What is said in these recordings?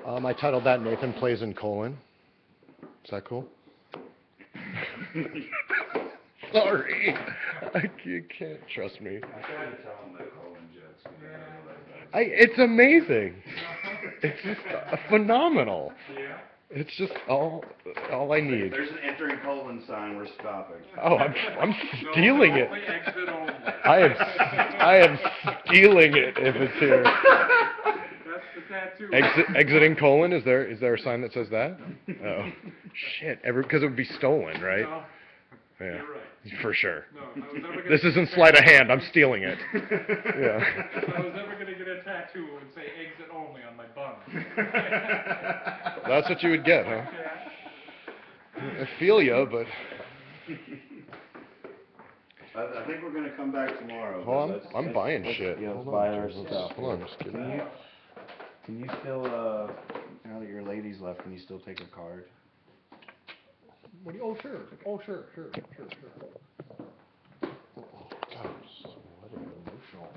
I titled that Nathan Plays in Colon. Is that cool? Sorry. You can't trust me. I tried to tell him that colon jokes. It's amazing. It's just phenomenal. Yeah. It's just all I need. There's an entering colon sign. We're stopping. Oh, I'm stealing it. Only exit only. I am stealing it if it's here. That's the tattoo. Exiting colon. Is there a sign that says that? Oh, shit. Because it would be stolen, right? No, yeah. You're right. For sure. No, I was never gonna This isn't sleight of hand. I'm stealing it. Yeah. If I was ever going to get a tattoo, it would say exit only on my bum. That's what you would get, huh? Yeah. I feel ya, but... I think we're going to come back tomorrow. Oh, I'm buying shit. Yeah, let's buy our stuff. Hold on, just kidding. Can you still, now that your lady's left, can you still take a card? What do you, oh, sure. Oh, sure. Oh, God, I'm sweating, emotional.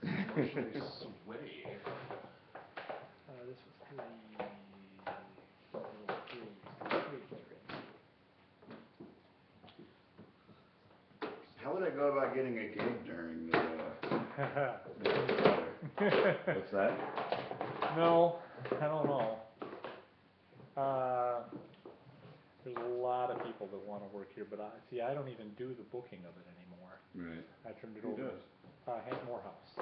Emotionally sweaty. This was How would I go about getting a gig during the, what's that? No, I don't know. There's a lot of people that want to work here, but I don't even do the booking of it anymore. Right. I turned it Who over. does? Hank Morehouse.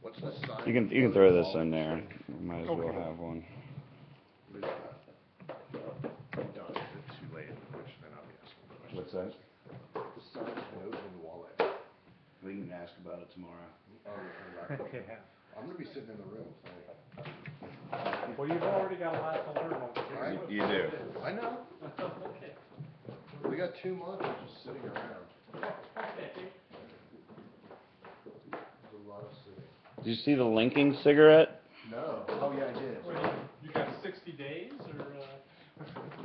What's the sign? You can throw this in there. Might as well have one. What is that? Done. It's too late, which then I'll be asking questions. What's that? The sign note in the wallet. We can ask about it tomorrow. Yeah. I'm going to be sitting in the room. Well, you've already got a lot to learn over here. You do. I know. Okay. We got 2 months of just sitting around. There's a lot of sitting. Did you see the linking cigarette? No. Oh, yeah, I did. You got 60 days, or?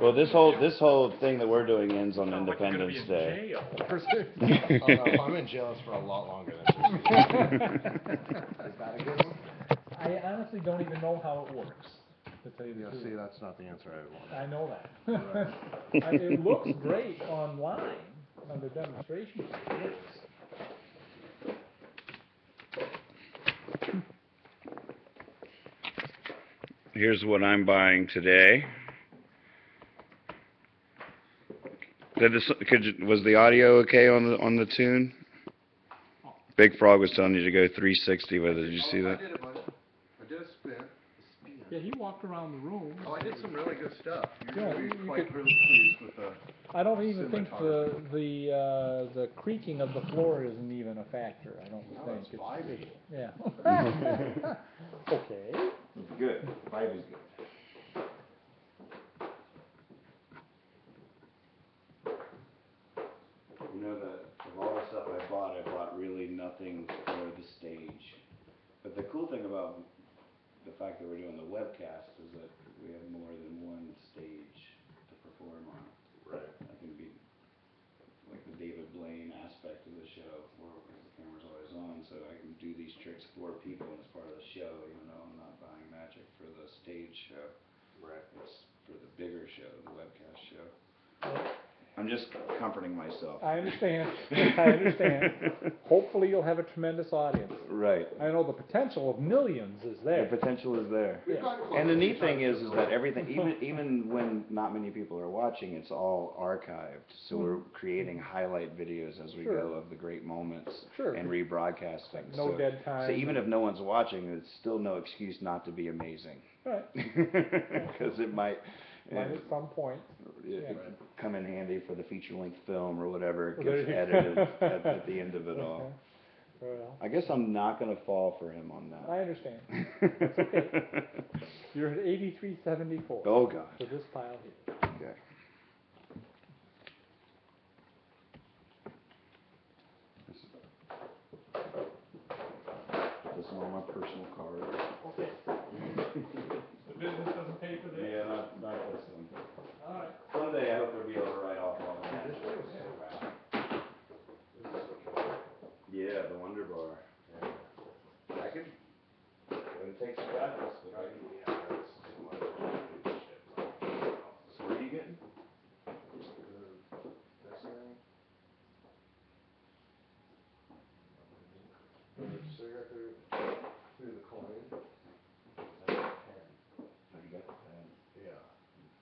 Well, this whole thing that we're doing ends on Independence Day. If I'm in jail, it's for a lot longer than 60 days. Is that a good one? I honestly don't even know how it works, to tell you the truth. See, that's not the answer I want. I know that. It looks great online on the demonstration. It looks. Here's what I'm buying today. Was the audio okay on the tune? Big Frog was telling you to go 360 with it. Did you see that? I did a bunch. I did a spin. Yeah, he walked around the room. Oh, I did some really good stuff. Yeah, You're you quite could, really pleased with the... I don't even think the creaking of the floor isn't even a factor. I don't think. It's vibey. Yeah. Okay. Good. Vibe is good. You know that of all the stuff I bought really nothing for the stage. But the cool thing about the fact that we're doing the webcast is that we have more than one stage to perform on. Right. That can be like the David Blaine aspect of the show, where the camera's always on, so I can do these tricks for people as part of the show, even though I'm not buying magic for the stage show. Right. It's for the bigger show, the webcast show. I'm just comforting myself. I understand. I understand. Hopefully you'll have a tremendous audience. Right. I know the potential of millions is there. The potential is there. Yeah. And the neat thing is that everything, even when not many people are watching, it's all archived. So we're creating highlight videos as we go of the great moments and rebroadcasting. No dead time. So even if no one's watching, it's still no excuse not to be amazing. Right. Because it might at some point. come in handy for the feature-length film or whatever it gets edited at the end of it all. Well, I guess I'm not going to fall for him on that. I understand. That's okay. You're at 8374. Oh, God. For this pile here. Okay. This is on my personal card. Okay. The business doesn't pay for this? Yeah, not this one. All right. Someday I hope to be able to write off all of that. the Wonder Bar. Yeah. I could, it takes practice, but I can. Yeah, that's too much shit. So what are you getting? This thing. So you got through the coin. That's a 10. Oh, you got the pen. Yeah.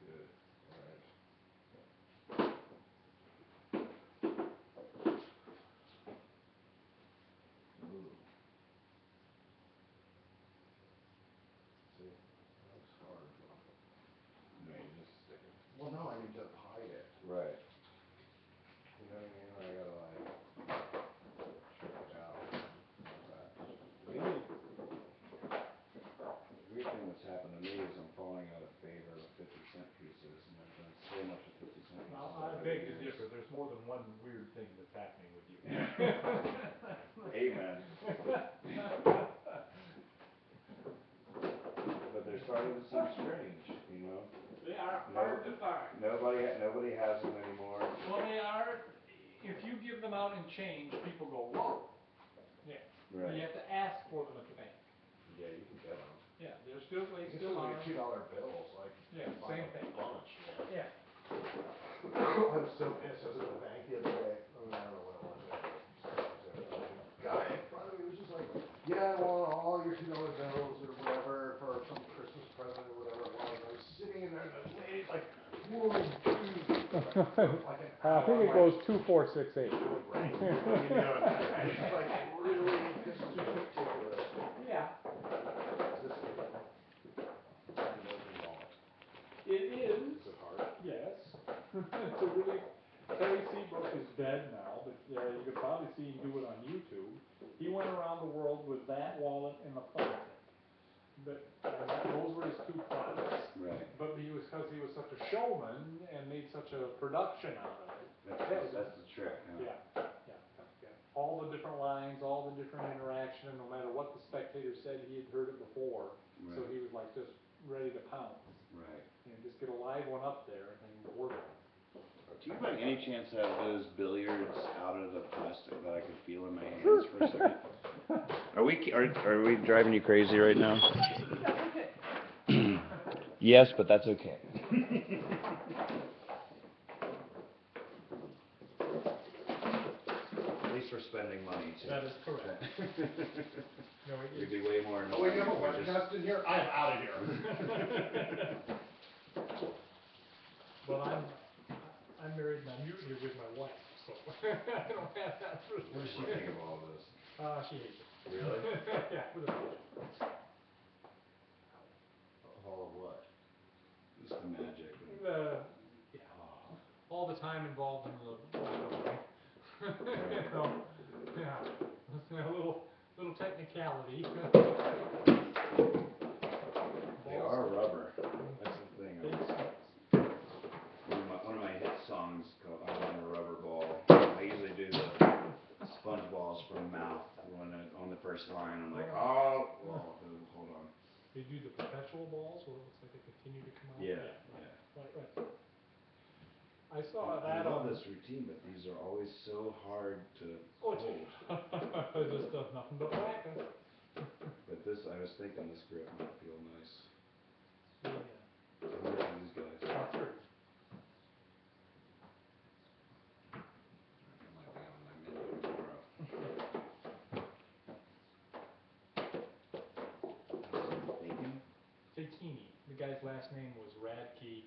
Good. Alright. Ooh. See, that looks hard. No, you just stick it. Well, no, I need to hide it. Right. You know what I mean? I gotta like check it out. Maybe the weird thing that's happened to me is I'm falling out of favor of 50-cent pieces, and I've done so much of 50-cent pieces. Now, I over the beg to years. differ, there's more than one weird thing that's happening with you. Amen. But they're starting to seem strange, you know? They are hard to find. Nobody has them anymore. Well, they are, if you give them out in change, people go, whoa. Yeah. Right. You have to ask for them at the bank. Yeah, you can get them. Yeah, they're still, they You can still still are. get $2 bills, like Yeah, buy same a thing. bunch, man. Yeah. I was so pissed. I was at the bank the other day. I mean, I don't know what it was. Guy in front of me was just like, "Yeah, I want all your $2 bills or whatever for some Christmas present or whatever it was." I was sitting in there, and the lady's like, "Whoa, dude!" Like an I think it hour. goes 2468. Right. You know, it's like, really, this is ridiculous. Yeah. This is an open wallet. It is. Is it hard? Yes. It's a really, Terry Seabrook is dead now, but you could probably see him do it on YouTube. He went around the world with that wallet and a plastic. But those were his two products. Right. But because he was such a showman and made such a production out of it. That's the trick, huh? Yeah. All the different lines, all the different interaction, and no matter what the spectator said, he had heard it before. Right. So he was like just ready to pounce. Right. And just get a live one up there and then work it. Do you by any chance have those billiards out of the plastic that I could feel in my hands for a second? Are we driving you crazy right now? That's okay. Yes, but that's okay. At least we're spending money too. That is correct. No, We'd be way more Oh, wait, you have a annoying if we webcast in here? I am out of here. Well, I'm married and I'm usually with my wife, so I don't have that. What does she think of all of this? She hates it. Really? Yeah, with a passion. All of what? Just the magic. Yeah, all the time involved in the you know, yeah, a little technicality. They are rubber. That's the thing. One of my hit songs called "I Want a Rubber Ball." I usually do the sponge balls from mouth on the first line. I'm like, oh, well, hold on. They do the perpetual balls where it looks like they continue to come out. Yeah. Right. I saw I that love on. this routine, but these are always so hard to Oh, hold. just nothing but practice. But this, I was thinking this grip might feel nice. Yeah. How much are these guys? That's true. That might be on my menu tomorrow. Bacon? Fakini. The guy's last name was Radke.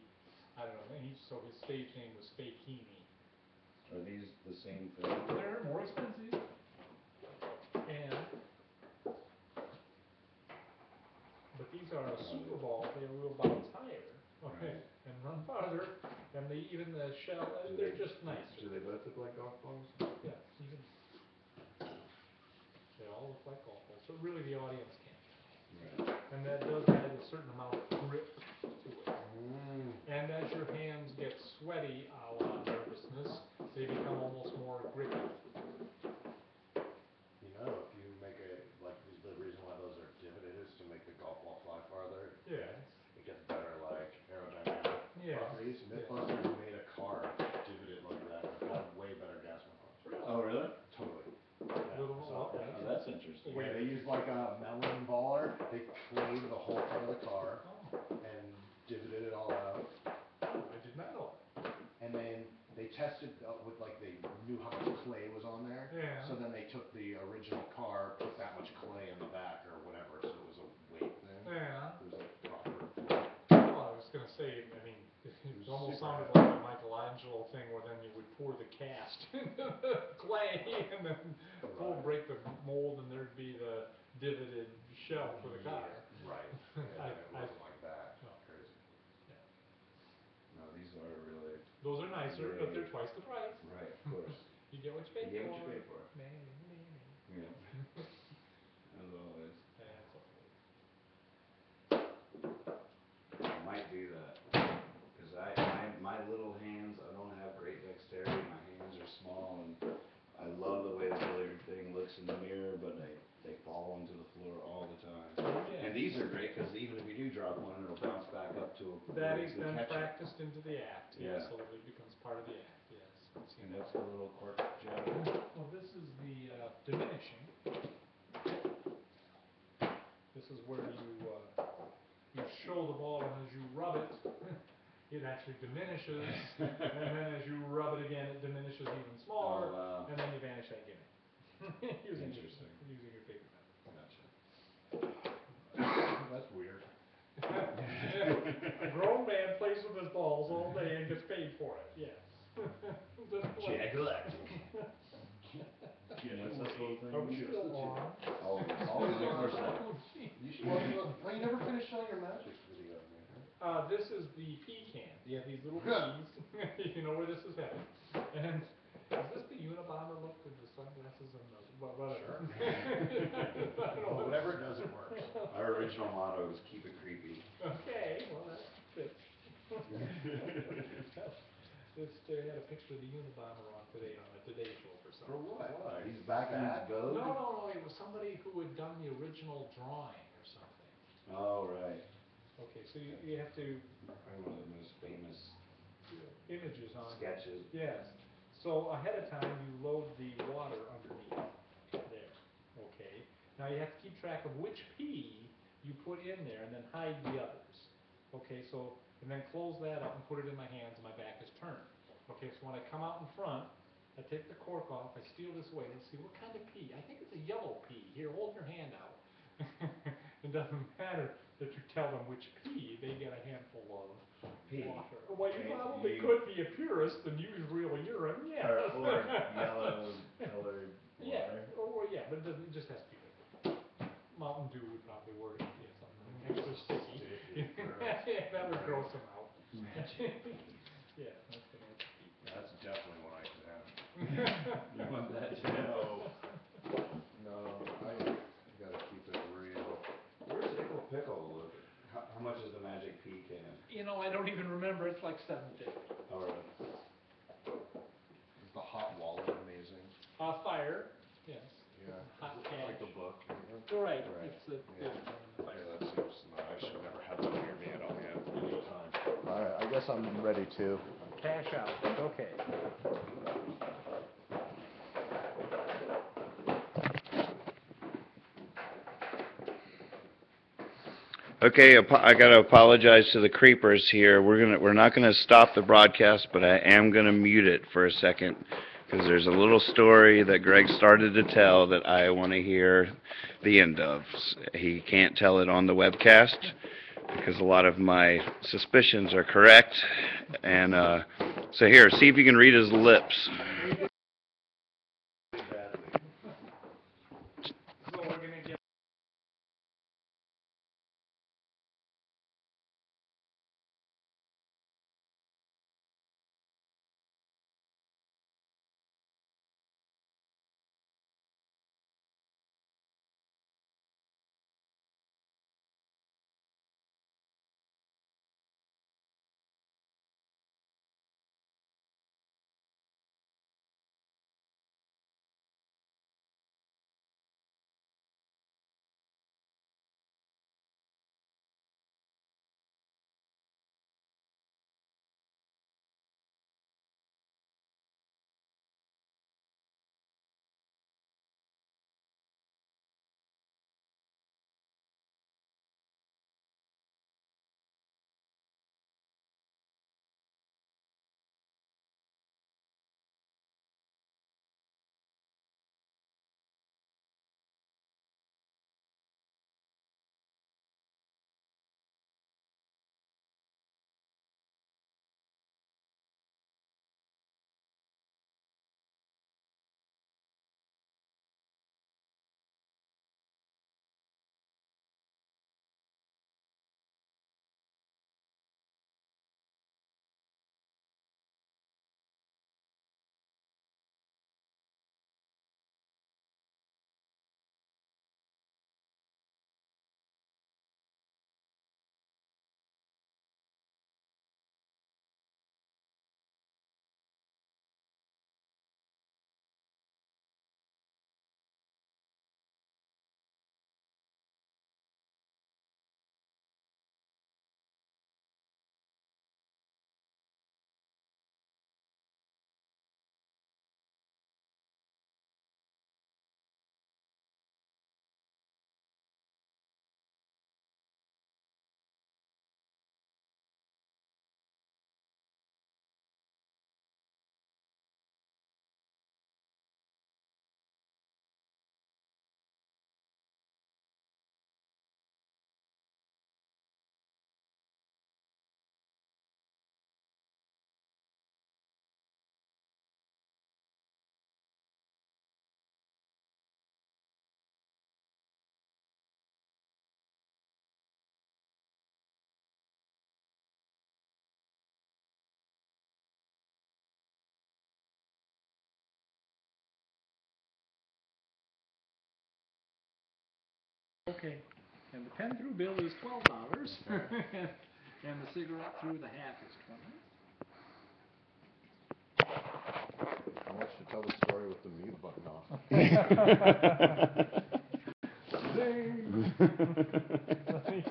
I don't know. So his stage name was Fakini. Are these the same thing? They're more expensive. But these are a Super Bowl. They will bounce higher. Okay. Right. And run farther. And even the shell, they're just nicer. Do they both look like golf balls? Yeah. They all look like golf balls. So really the audience can't tell. Right. And that does add a certain amount of grip to it. And as your hands get sweaty, a la nervousness, they become almost more grippy. You know, if you make the reason why those are divoted is to make the golf ball fly farther. Yes. It gets better, aerodynamic properties. Mythbusters made a car divoted like that. It's got way better gas mileage. Oh, really? Totally. Little, Yeah, there. Yeah. So then they took the original car, put that much clay in the back or whatever, so it was a weight thing. Yeah. It was like proper. Well, I was gonna say, I mean, it was almost super sounded heavy. like a Michelangelo thing where then you would pour the cast into the clay and then break the mold and there'd be the divoted shell for the car. Yeah, right. Yeah, it wasn't like that. No. Crazy. Yeah. No, these are really, Those are nicer, but they're twice the price. right, of course. You get what you pay for. You get what you pay for. Nah, nah, nah. Yeah. As always. That's okay. I might do that. Cause my little hands, I don't have great dexterity, my hands are small and I love the way the billiard thing looks in the mirror, but they fall onto the floor all the time. Yeah. And these are great, cause even if you do drop one, it'll bounce back up to a. That where is you can then catch it. practiced into the act, Yeah. so it becomes part of the act, yes. I've seen And that. that's the little cork jab. Well, this is the diminishing. This is where you show the ball and as you rub it, it actually diminishes. And then as you rub it again, it diminishes even smaller. Oh, wow. And then you vanish that gimmick. Interesting. Using your favorite method. Gotcha. That's weird. A grown man plays with his balls all day and gets paid for it, yes. Jack-a-lactic. What's this little thing? Are we still on? Always look for something. Well, you never finished showing your magic video, man. This is the pea can. You have these little peas. You know where this is headed. And is this the Unabomber look with the sunglasses and the whatever? Well, whatever it does, it works. Our original motto was keep it creepy. Okay, well that fits. They had a picture of the Unabomber on today on the Today Show for some For reason. what? He's back in his No, vogue? no, it was somebody who had done the original drawing or something. Oh, right. Okay, so you have to Probably one of the most famous images on. sketches. Yes. So ahead of time, you load the water underneath there. Okay. Now you have to keep track of which pea you put in there and then hide the others. Okay, so, and then close that up and put it in my hands and my back is turned. Okay, so when I come out in front, I take the cork off, I steal this away, let's see, what kind of pea? I think it's a yellow pea. Here, hold your hand out. It doesn't matter that you tell them which pea, they get a handful of Pea. water. Well, you Okay, probably you- could be a purist and use real urine, yes. Or yellow colored Yeah, water. or yeah, but it just has to be liquid. Mountain Dew would probably work, yeah, something extra sticky. Yeah, that would gross them out. Magic. Yeah, that's the magic pea. That's definitely what I could have. You want that too? No, I gotta keep it real. Where's Ickle Pickle? How much is the magic pea can? You know, I don't even remember, it's like $7.50. All right. Is the hot wallet amazing? Fire, yes. Yeah. Hot Like cash. the book. You're right, Right. it's the, Yeah. fire. Yeah, that seems, no, I should never have that near me at all yet, any time. Alright, I guess I'm ready to. Cash out, okay. Okay, I gotta apologize to the creepers here. We're not gonna stop the broadcast, but I am gonna mute it for a second, because there's a little story that Greg started to tell that I wanna hear the end of. He can't tell it on the webcast, because a lot of my suspicions are correct, and, so here, see if you can read his lips. Okay, and the pen through bill is $12, and the cigarette through the half is 20. I want you to tell the story with the mute button off. Zing! Let me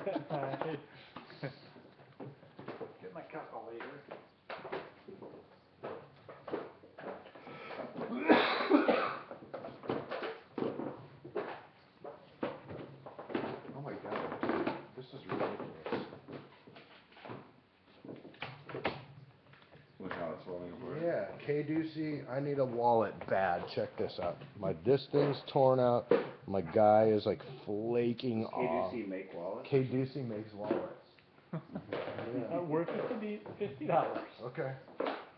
get my calculator. Oh my god, this is ridiculous. Look how it's falling apart. Yeah, K-Ducey, I need a wallet bad. Check this out. This thing's torn out. My guy is like flaking off. K-Ducey make wallets? K-Ducey makes wallets. Yeah. Worth $50. Okay.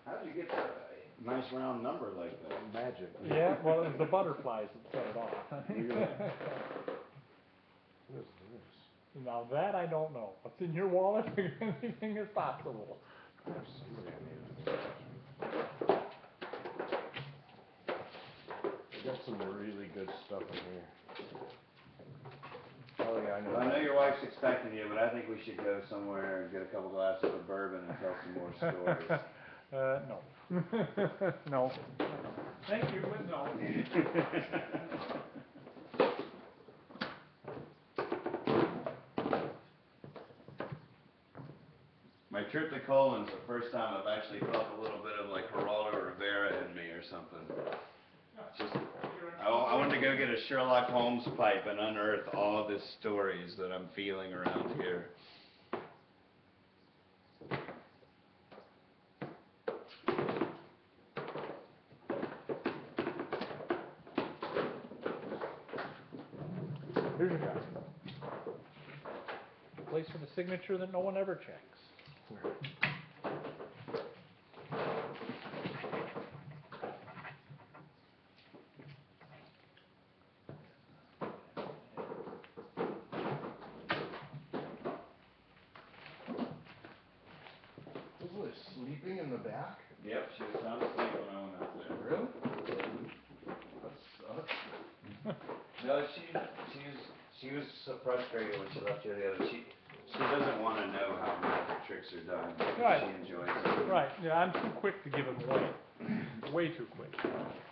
How did you get a nice round number like that? Magic. Yeah, well, it was the butterflies that set it off. What is this? Now that I don't know. What's in your wallet? Anything is possible. There's somebody I need to We got some really good stuff in here. Oh yeah, I know. I know your wife's expecting you, but I think we should go somewhere and get a couple glasses of bourbon and tell some more stories. No. No. Thank you, but no. My trip to Colin's the first time I've actually felt a little bit of like Geraldo Rivera in me or something. Just, I wanted to go get a Sherlock Holmes pipe and unearth all of the stories that I'm feeling around here. Here's your guy. Place for the signature that no one ever checks. Was Liz sleeping in the back? Yep, she was sound asleep when I went out there. Really? That sucks. No, she was so frustrated when she left you the other. She doesn't want to know how magic tricks are done. Right. She enjoys it. Right, yeah, I'm too quick to give them away. Way too quick.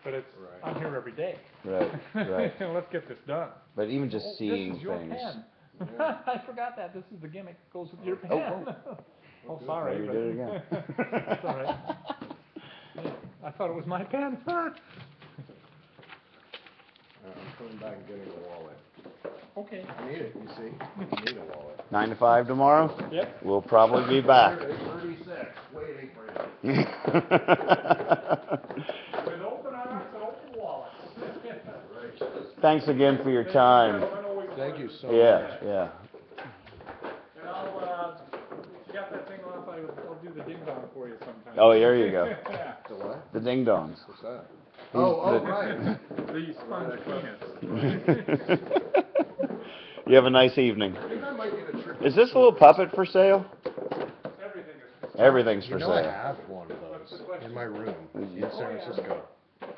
But it's, Right. I'm here every day. Right, right. Let's get this done. But even just Oh, seeing this is your things. pen. Yeah. I forgot that. This is the gimmick that goes with your pen. Oh, good. sorry. Oh, you but did it again. It's all right. Yeah, I thought it was my pen. I'm coming back and getting a wallet. Okay. I need it, you see? I need a wallet. 9 to 5 tomorrow? Yep. We'll probably be back. 36, waiting for you. With open arms and open wallets. Thanks again for your time. Thank you so Yeah, much. yeah. And if you got that thing off, I'll do the ding dong for you sometime. Oh, there you go. Yeah. The what? The ding dongs. What's that? He's the- Right. The sponge penis. You have a nice evening. I think I might get a trip. Is this little puppet for sale? Everything is. Everything's You for know I sale. have one of those in my room in San Francisco.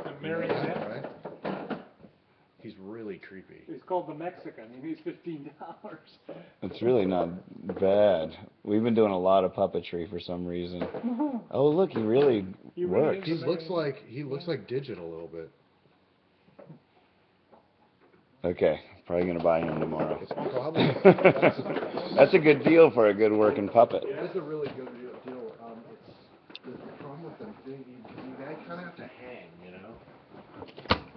And marionette. Right? He's really creepy. He's called the Mexican, and he's $15. It's really not bad. We've been doing a lot of puppetry for some reason. Oh, look, he really He really works. is. He looks like Digit a little bit. Okay, probably gonna buy him tomorrow. It's probably That's a good deal for a good working puppet. it is a really good deal. It's the problem with them thing. You kind of have to hang, you know.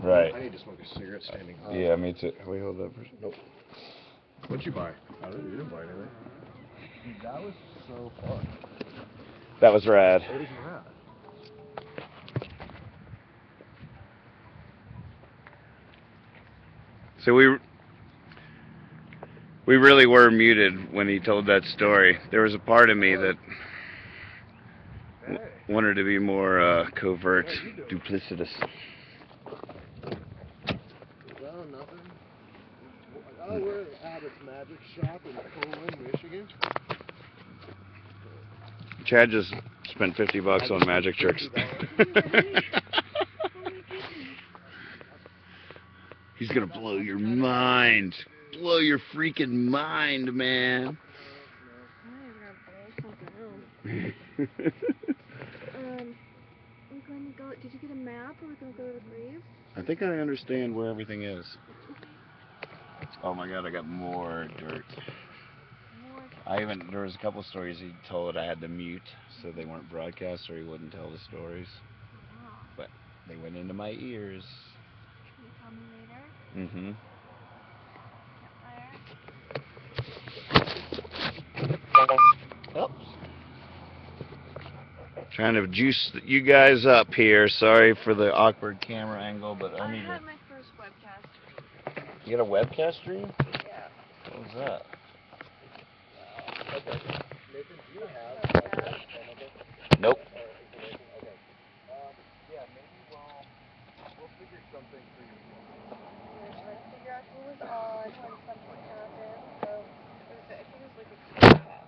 I Right. need to smoke a cigarette standing up. Yeah, me too. Wait, hold up. Nope. What'd you buy? You didn't buy anything. That was so fun. That was rad. It is rad. So we really were muted when he told that story. There was a part of me that wanted to be more covert, duplicitous. Well, nothing. We're at Abbott's Magic Shop in Colon, Michigan. Chad just spent $50 on magic tricks. He's gonna blow your mind. blow your freaking mind, man. We're going to go. Did you get a map, or we're going to go to the grave? I think I understand where everything is. Oh my god, I got more dirt. There was a couple stories he told I had to mute so they weren't broadcast or he wouldn't tell the stories. But they went into my ears. Can you tell me later? Mm-hmm. Oh. Trying to juice you guys up here. Sorry for the awkward camera angle, but I need had my first webcast stream. You got a webcast stream? Yeah. What was that? Okay. Nathan, do you have Nope. information? Okay. Yeah, maybe we'll figure something for you. We were trying to figure out who was on when something happened, so I think it was like a podcast.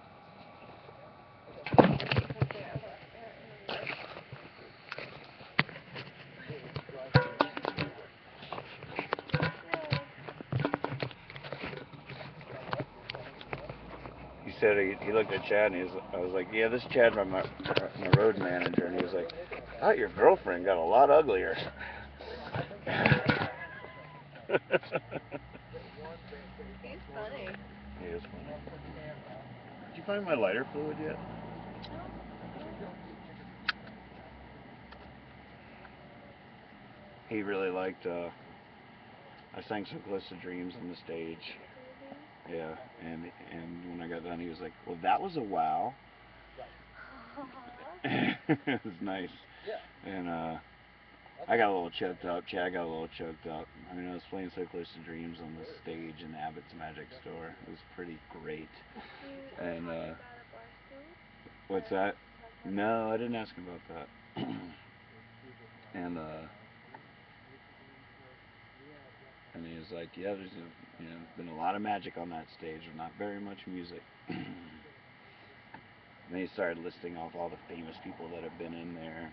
Something, I don't remember. He said he looked at Chad and I was like, yeah, this is Chad, my road manager, and he was like, I thought your girlfriend got a lot uglier. He's funny. He is funny. Did you find my lighter fluid yet? He really liked, I sang some Calista Dreams on the stage. Yeah, and when I got done, he was like, well, that was a wow. It was nice. And I got a little choked up. Chad got a little choked up. I mean, I was playing so Calista Dreams on the stage in Abbott's Magic Store. It was pretty great. And what's that? No, I didn't ask him about that. And he was like, yeah, there's been a lot of magic on that stage, but not very much music. And then he started listing off all the famous people that have been in there.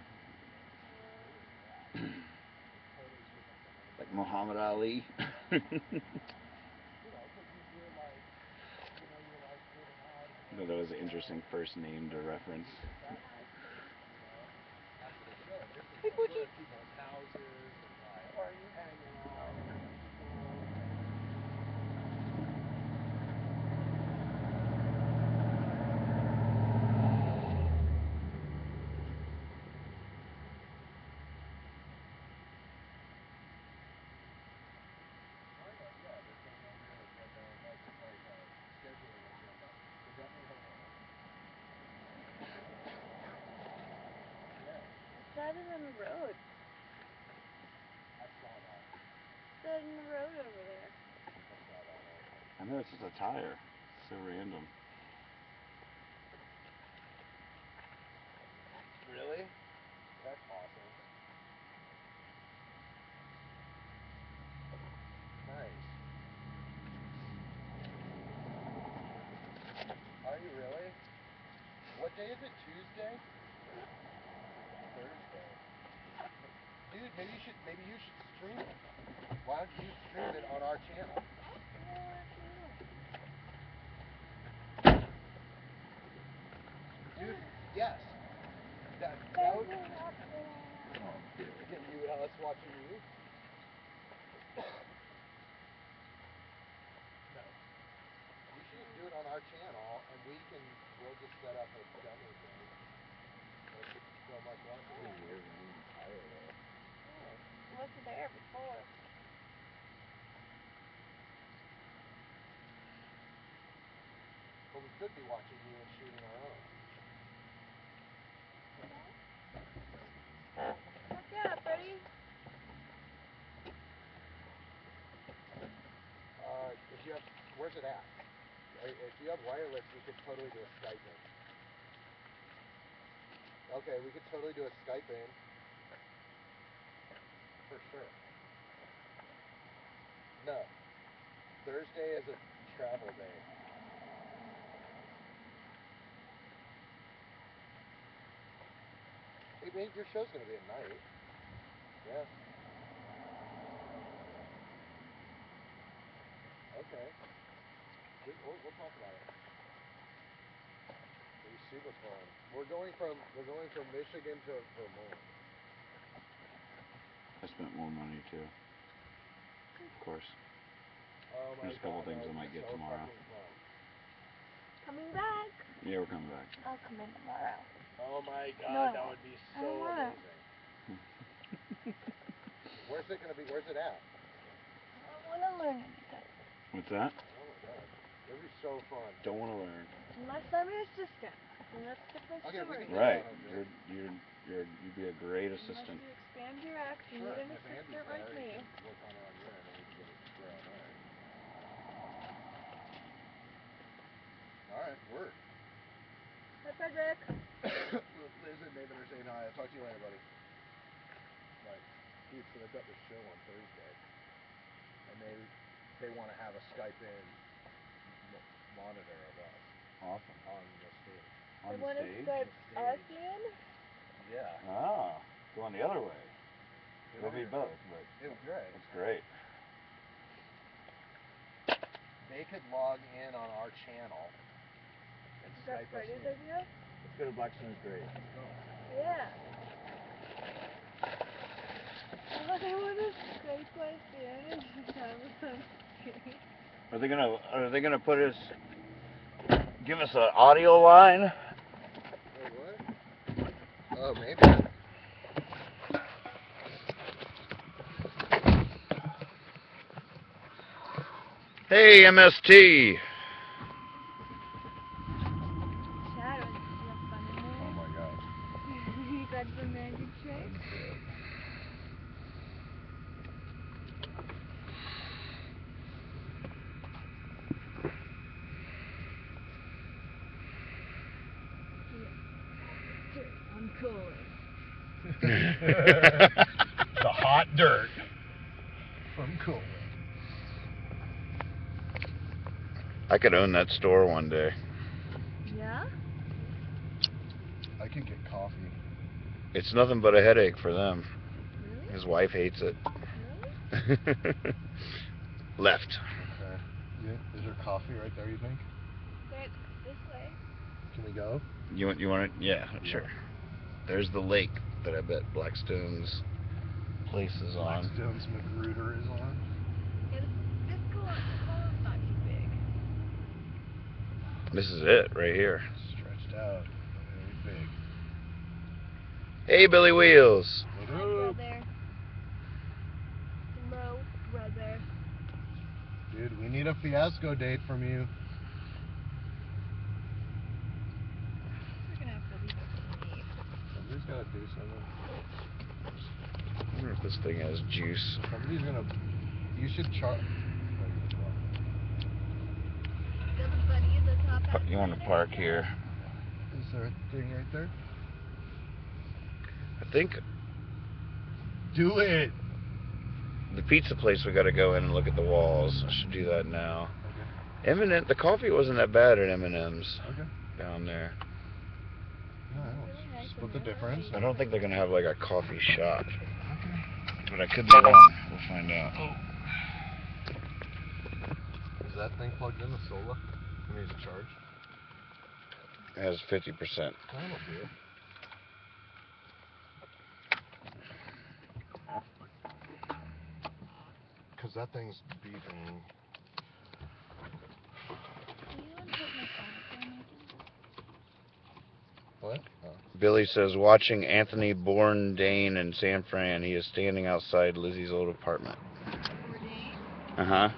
Like Muhammad Ali. I thought that was an interesting first name to reference. Hey, Butchie. Or are you hanging out? Driving on the road. Driving on the road over there. I know it's just a tire. It's so random. Really? That's awesome. Nice. Are you really? What day is it? Tuesday? Thursday. Dude, maybe you should stream it. Why don't you stream it on our channel? Dude, yes. That would get you us watching you. No. You should do it on our channel, and we'll just set up a demo thing. So much watching it. I wasn't there before. But we could be watching you and shooting our own. Look out, buddy. If you have, where's it at? If you have wireless, we could totally do a Skype in. Okay, we could totally do a Skype in. For sure. No. Thursday is a travel day. Hey, mate, your show's gonna be at night. Yeah. Okay. Okay. We'll talk about it. We see what's going. We're going from Michigan to Vermont. I spent more money too. Of course. Oh my There's a couple God, things that I would might be get so tomorrow. fucking fun. Coming back. Yeah, we're coming back. I'll come in tomorrow. Oh my No, God, I that won't. would be I so don't wanna. amazing. Where's it gonna be? Where's it at? I don't want to learn anything. What's that? Oh my God, that'd be so fun. Don't want to learn. Unless I'm your assistant. And that's a different Okay, we story. can- Right. You'd be a great assistant. Unless you expand your act, you Sure, need an if Andy's assistant there, like he me. can work on it on your end, and we can get it squared away. All right, work. Hi, Frederick. Liz and David are saying hi. I'll talk to you later, buddy. Bye. Dude, so they've got this show on Thursday, and they want to have a Skype in monitor of us Awesome. on the stage. On They the want to stage? Skype The us stage. in? Yeah. Ah, going the other way. It'll be both, but It was great. it's great. They could log in on our channel and Is that Skype us Freddy's in. idea? Let's go to Blackstone's grave. Yeah. Oh, they want to Skype us in and just have us on stage. Are they gonna put us, give us an audio line? Wait, what? Oh, maybe. Hey, MST. Shadow, did you have fun in there? Oh my God. You got some magic tricks? I'm cooling. The hot dirt from Cool. I could own that store one day. Yeah? I could get coffee. It's nothing but a headache for them. Really? His wife hates it. Really? Left. Okay. Yeah. Is there coffee right there, you think? Right this way. Can we go? You want it? Yeah, sure. There's the lake that I bet Blackstone's place is on. Blackstone's Magruder is on. Yeah, this column's not too big. This is it right here. Stretched out. Very big. Hey, Billy Wheels. Hi, brother. Hello, brother. Dude, we need a fiasco date from you. You're gonna have to leave it to me. Somebody's gotta do something. I wonder if this thing has juice. Somebody's gonna. You should charge. Got the buddy at the top half You want to there? park here? Is there a thing right there? I think Do it! the pizza place, we got to go in and look at the walls. I should do that now. Okay. M&M, the coffee wasn't that bad at M&M's Okay. down there. Yeah, Really nice split in the there, difference. I don't think they're gonna have like a coffee shop, but I could be wrong. We'll find out. Is that thing plugged in the solar? I mean, is it charged? It has 50%. That'll do it. Cause that thing's beeping. Can you unhook my phone for me? What? Oh. Billy says, watching Anthony Bourdain in San Fran. He is standing outside Lizzie's old apartment. Bourdain? Uh-huh.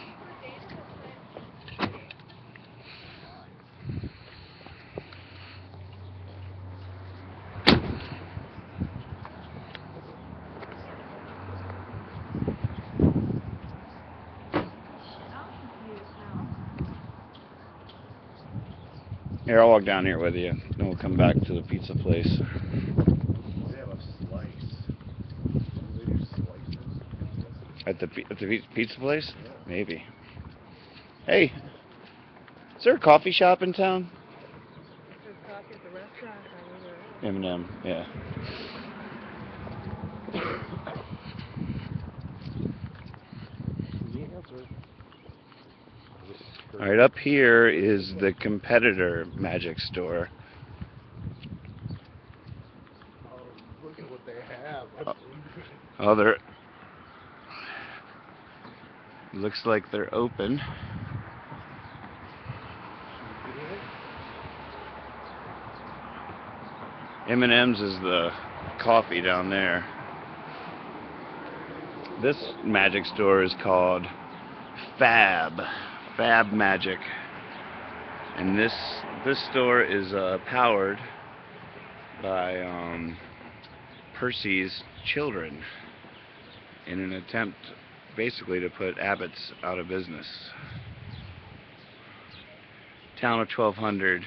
Bourdain is outside. I'm confused now. Here, I'll walk down here with you. Then we'll come back to the pizza place. They have a slice. They do slices. At the pizza place? Yeah. Maybe. Hey, is there a coffee shop in town? There's coffee at the restaurant, I mean, M&M, yeah. The answer. Alright, up here is the competitor magic store. Oh, look at what they have. Oh, they're... Looks like they're open. M&M's is the coffee down there. This magic store is called Fab Magic, and this store is powered by Percy's children in an attempt basically to put Abbott's out of business. Town of 1200,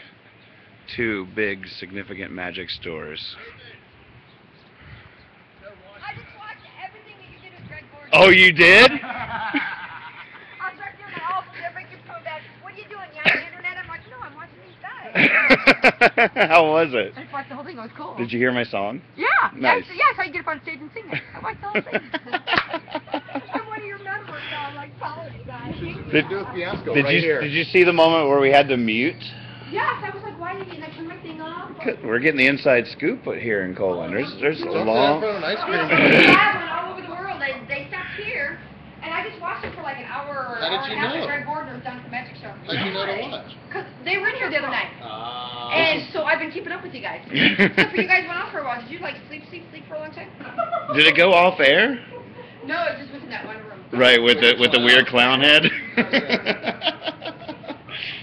2 big significant magic stores. I just watched everything that you did with Greg Gordon. Oh, you did? I was right there and all they're making fun of that. What are you doing? You on the internet? I'm like, no, I'm watching these guys. How was it? I just watched the whole thing. It was cool. Did you hear my song? Yeah. Nice. Yeah, I saw you get up on stage and sing it. I watched the whole thing. I'm one of your members, so I'm like following you guys. Did you see the moment where we had to mute? Yes, I was like, why didn't I turn my thing off? We're getting the inside scoop here in Colon. There's a long... all over the world. They stopped here, and I just watched it for like an hour or How did you after know? Greg Gordon was done at the magic show. How did you know to watch? Because they were in here the other night. And so I've been keeping up with you guys. Except for you guys went off for a while. Did you like sleep for a long time? Did it go off air? No, it just was in that one room. Right, with the weird clown head.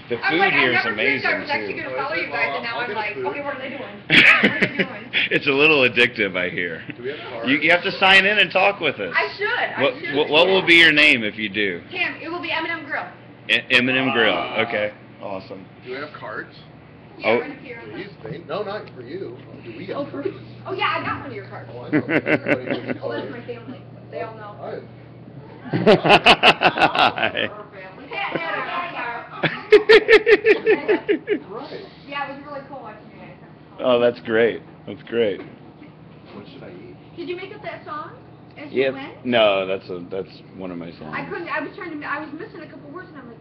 The I'm food like, here is I amazing was actually too. going to follow you guys, and now I'm like, okay, what are they doing? What are they doing? It's a little addictive, I hear. Do we have cards? You have to sign in and talk with us. I should. What will be your name if you do? Cam, it will be M&M Grill. M&M Grill. Okay, awesome. Do we have cards? Yeah, Oh. right up here. No, not for you. Do we have Oh, for cards? Oh, yeah, I got one of your cards. Oh, I know. Everybody knows Oh, that's cards. my family. They all know. Hi. Our family. Right. Yeah, it was really cool watching you guys. Oh, that's great. That's great. What should I eat? Did you make up that song as you Yeah. went? No, that's one of my songs. I was missing a couple words and I'm like,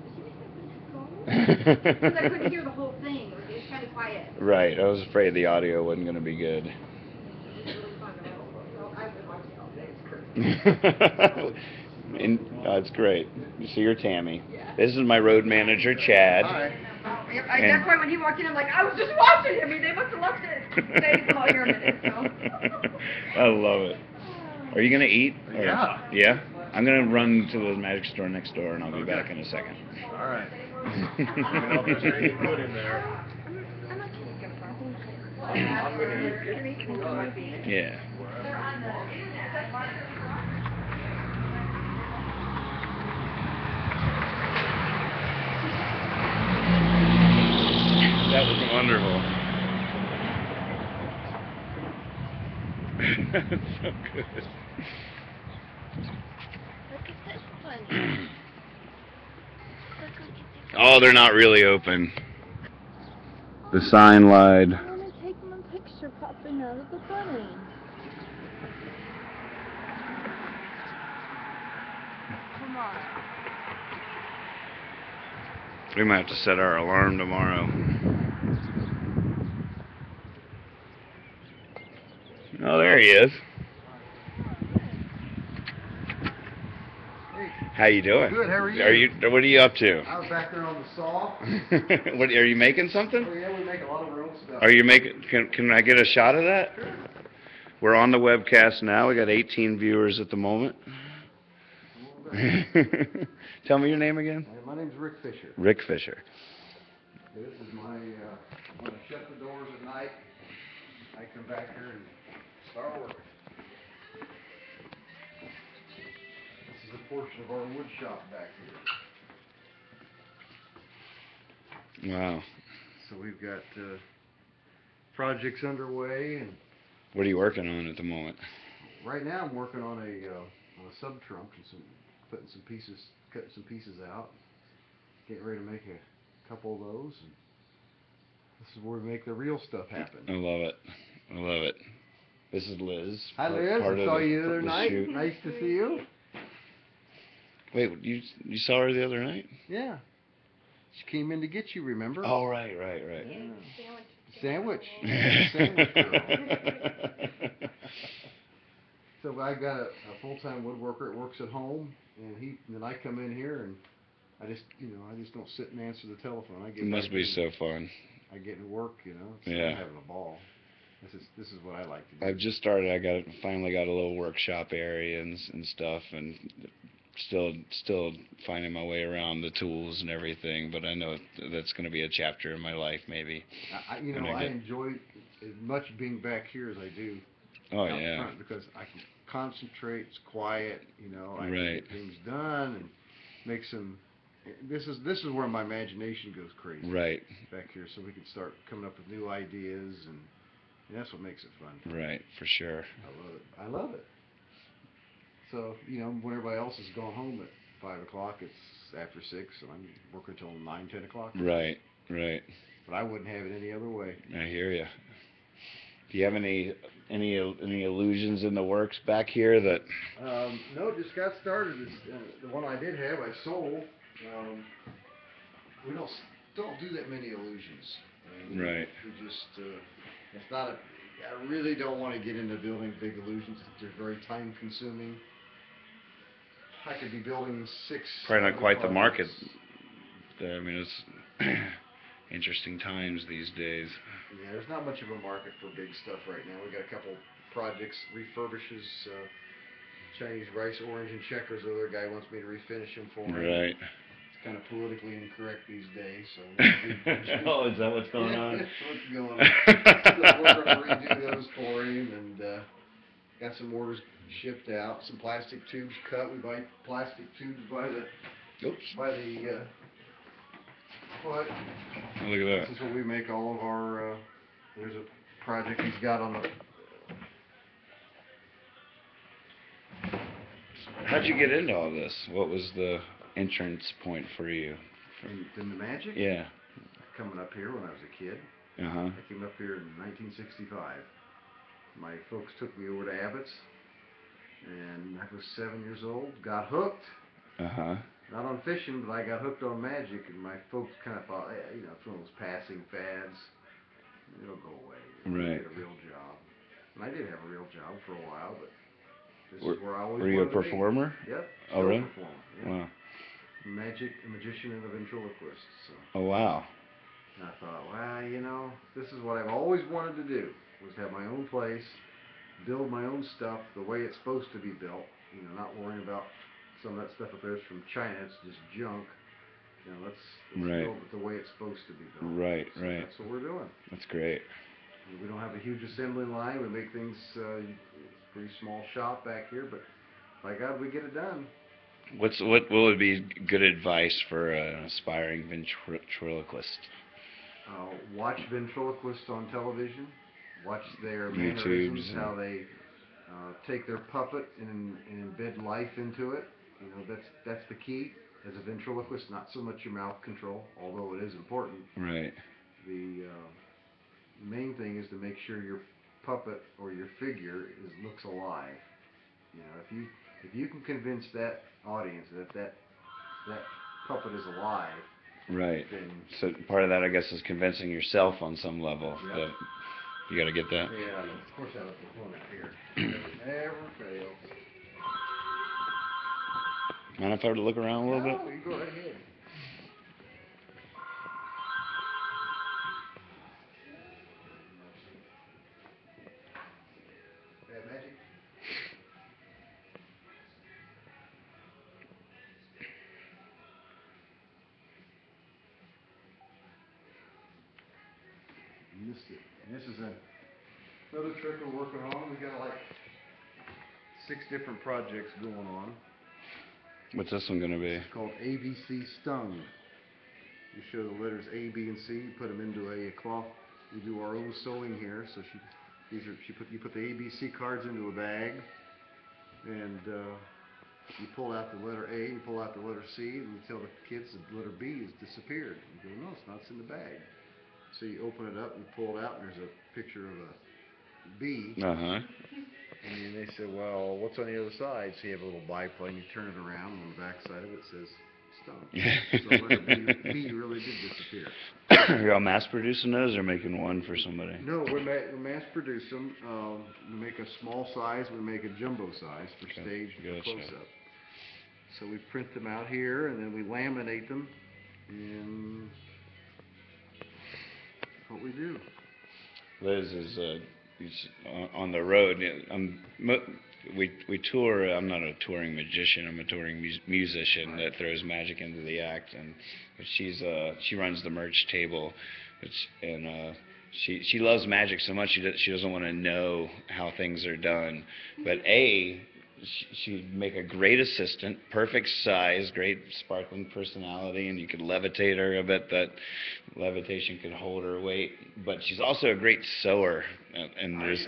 is he making up this song? Because I couldn't hear the whole thing. It was kind of quiet. Right. I was afraid the audio wasn't going to be good. It was really fun. I've been watching it all day. It's crazy. It's great. So you're Tammy. Yeah. This is my road manager, Chad. Hi. Yep, that's why when he walked in, I'm like, I was just watching him. They must have left it. They come out here a minute, so. I love it. Are you gonna eat? Or- Yeah. Yeah? I'm gonna run to the magic store next door and I'll be back in a second. All right. I'll be sure you put in there. I'm not kidding. I'm gonna eat. Yeah. They're on the internet. That was wonderful. So good. Look at this one. Oh, they're not really open. The sign lied. I want to take him a picture popping out of the bunny. Come on. We might have to set our alarm tomorrow. Oh, there he is. How you doing? Good, how are you? What are you up to? I was back there on the saw. What are you making something? Oh, yeah, we make a lot of real stuff. Are you making? Can I get a shot of that? We're on the webcast now. We got 18 viewers at the moment. Tell me your name again. My name's Rick Fisher. Rick Fisher. This is my, when I shut the doors at night, I come back here and start working. This is a portion of our wood shop back here. Wow. So we've got projects underway, and What are you working on at the moment? right now I'm working on a sub trunk and cutting some pieces out, getting ready to make a couple of those. And this is where we make the real stuff happen. I love it. I love it. This is Liz. Hi Liz, I saw you the other night. shoot. Nice to see you. Wait, you saw her the other night? Yeah. She came in to get you, remember? Oh, right. Yeah. Sandwich. Sandwich girl. So I got a full-time woodworker that works at home, and then I come in here and I just don't sit and answer the telephone. I get It must back be in, so fun. I get to work, so Yeah. I'm having a ball. This is what I like to do. I've just started. I finally got a little workshop area and stuff, and still finding my way around the tools and everything. But I know that's going to be a chapter in my life, maybe. I enjoy as much being back here as I do Oh out yeah. front because I can concentrate. It's quiet. I can Right. get things done and make some. This is where my imagination goes crazy. Right. Back here, so we can start coming up with new ideas, and that's what makes it fun. Right, for sure. I love it. So when everybody else has gone home at 5 o'clock, it's after 6, and I'm working until 9, 10 o'clock. Right. But I wouldn't have it any other way. I hear you. Do you have any illusions in the works back here that? No, it just got started. The one I did have, I sold. We don't do that many illusions. Right. We just it's not a. I really don't want to get into building big illusions. They're very time consuming. I could be building 6. Probably not quite the market. projects. I mean, it's interesting times these days. Yeah, there's not much of a market for big stuff right now. We got a couple projects, refurbishes, Chinese rice, orange, and checkers. The other guy wants me to refinish them for him. Right. It's kind of politically incorrect these days, so. Oh, is that what's going on? That's what's going on. So we're going to redo those for him, and got some orders shipped out. Some plastic tubes cut. We buy plastic tubes by the foot. Look at that. This is what we make all of our. There's a project he's got on the. How'd you get into all this? What was the entrance point for you? In the magic? Yeah. Coming up here when I was a kid. Uh-huh. I came up here in 1965. My folks took me over to Abbott's, and I was 7 years old. Got hooked. Uh-huh. Not on fishing, but I got hooked on magic, and my folks kind of thought, it's one of those passing fads. It'll go away. Right. Get a real job. And I did have a real job for a while, but this is where I always Were you a wanted to be. performer? Yep. Oh, really? Performer. Yep. Wow. A magician and a ventriloquist. So. Oh, wow. And I thought, this is what I've always wanted to do, was have my own place, build my own stuff the way it's supposed to be built, not worrying about some of that stuff up there is from China, it's just junk. Let's Right. build it the way it's supposed to be built. Right. That's what we're doing. That's great. And we don't have a huge assembly line, we make things, pretty small shop back here, but by God, we get it done. What would be good advice for an aspiring ventriloquist? Watch ventriloquists on television. Watch their YouTubes mannerisms, and- how they take their puppet and embed life into it. That's the key as a ventriloquist. Not so much your mouth control, although it is important. Right. The main thing is to make sure your puppet or your figure looks alive. If you can convince that audience that puppet is alive. Right. Then So part of that, I guess, is convincing yourself on some level. Yep. That you got to get that. Yeah, of course I have a component here. Never fails. Mind if I were to look around a little bit? No, you go right ahead. Bad magic? Missed it. And this is another trick we're working on. We got like 6 different projects going on. What's this one going to be? It's called ABC Stung. You show the letters A, B, and C. You put them into a cloth. We do our own sewing here. So you put the ABC cards into a bag, and you pull out the letter A, you pull out the letter C, and you tell the kids the letter B has disappeared. You go, no, it's not. It's in the bag. So you open it up and pull it out, and there's a picture of a bee. Uh-huh. And then they said, well, what's on the other side? So you have a little biplane, you turn it around, and on the back side of it says stone. So letter B really did disappear. Are y'all mass producing those or making one for somebody? No, we mass produce them. We make a small size, we make a jumbo size for stage and Gotcha. close-up. So we print them out here, and then we laminate them, and that's what we do. Liz is on the road. We tour. I'm not a touring magician. I'm a touring musician that throws magic into the act. And but she runs the merch table, and she loves magic so much she doesn't want to know how things are done. But she'd make a great assistant, perfect size, great sparkling personality, and you could levitate her. I bet that levitation could hold her weight. But she's also a great sewer, and there's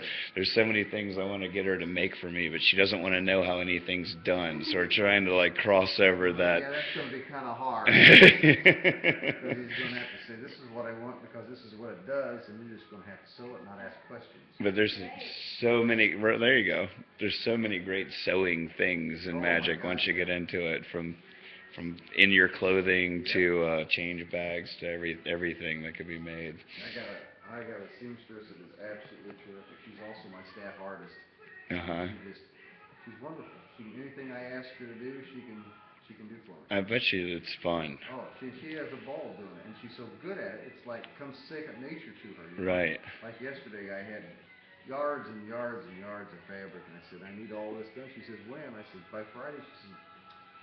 so many things I want to get her to make for me, but she doesn't want to know how anything's done. So we're trying to like cross over that. Yeah, that's going to be kind of hard. Because he's going to have to say, this is what I want because this is what it does, and you're just going to have to sew it, not ask questions. But there's so many. There you go. There's so many great sewing things in magic once you get into it, from in your clothing to change bags to everything that could be made. I got a seamstress that is absolutely terrific. She's also my staff artist. She's wonderful. Anything I ask her to do, she can do for me. I bet you it's fun. Oh, she has a ball doing it, and she's so good at it. It's like comes second nature to her. You know? Right. Like yesterday, I had yards and yards and yards of fabric, and I said, I need all this done. She says, when? I said, by Friday. She says,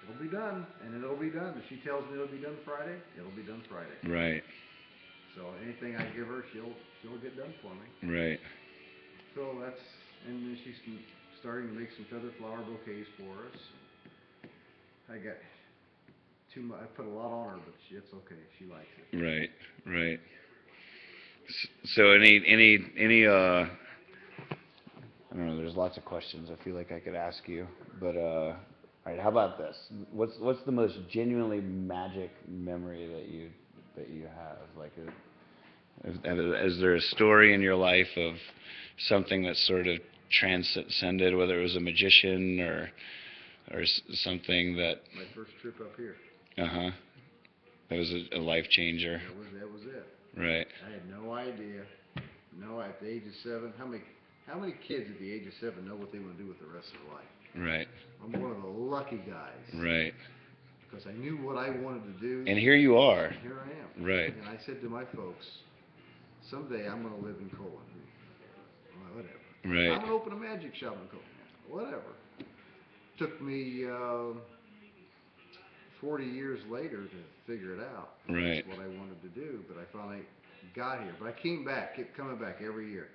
it'll be done, and it'll be done. If she tells me it'll be done Friday, it'll be done Friday. Right. So anything I give her, she'll get done for me. Right. So and then she's starting to make some feather flower bouquets for us. I got too much. I put a lot on her, but it's okay. She likes it. Right. Right. So any I don't know. There's lots of questions I feel like I could ask you, but all right. How about this? What's the most genuinely magic memory that you have? Like, is there a story in your life of something that sort of transcended, whether it was a magician or something that? My first trip up here. That was a life changer. That was it. Right. I had no idea. No, at the age of 7, how many kids at the age of 7 know what they want to do with the rest of their life? Right. I'm one of the lucky guys. Right. Because I knew what I wanted to do. And here you are. Here I am. Right. And I said to my folks, someday I'm going to live in Colon. Well, whatever. Right. I'm going to open a magic shop in Colon. Whatever. Took me 40 years later to figure it out. Right. That's what I wanted to do, but I finally got here. But I came back, kept coming back every year.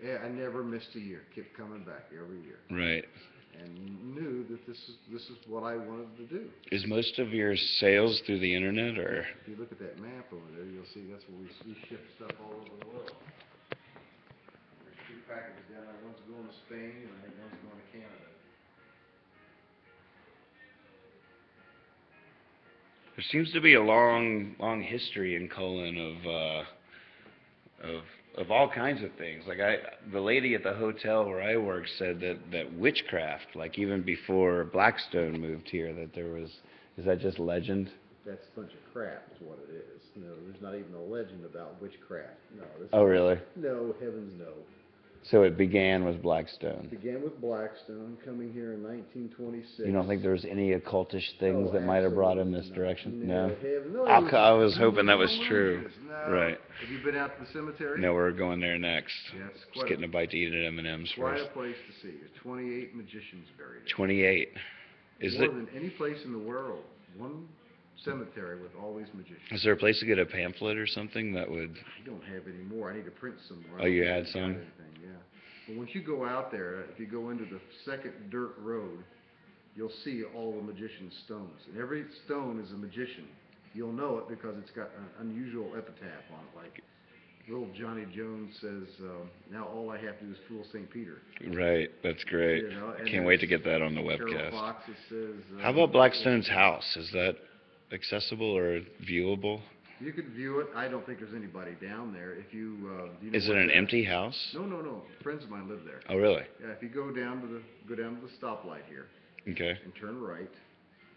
Yeah, I never missed a year. Kept coming back every year. Right. And knew that this is what I wanted to do. Is most of your sales through the internet, or? If you look at that map over there, you'll see that's where we ship stuff all over the world. There's 2 packages down there. One's going to Spain, and I think one's going to Canada. There seems to be a long history in Colon of all kinds of things. Like the lady at the hotel where I work said that witchcraft, like even before Blackstone moved here, that there was. Is that just legend? That's a bunch of crap, is what it is. No, there's not even a legend about witchcraft. No. Oh, really? No, heavens no. So it began with Blackstone. It began with Blackstone coming here in 1926. You don't think there was any occultish things that might have brought him this direction? No. I was hoping that was true. No. Right. Have you been out to the cemetery? No, we're going there next. Yes. Just getting a bite to eat at M&M's Quite first. a place to see. There's 28 magicians buried. 28. More than any place in the world. One cemetery with all these magicians. Is there a place to get a pamphlet or something that would? I don't have any more. I need to print some more. Oh, you had some? Yeah. But once you go out there, if you go into the second dirt road, you'll see all the magician's stones. And every stone is a magician. You'll know it because it's got an unusual epitaph on it. Like little Johnny Jones says, now all I have to do is fool St. Peter. Right. That's great. You know, I can't wait to get that on the Carol webcast. Fox says, How about Blackstone's house? Is that accessible or viewable? You could view it. I don't think there's anybody down there. If you, do you know Is it where an the- empty house? No. Friends of mine live there. Oh, really? Yeah, if you go down to the stoplight here Okay. and turn right,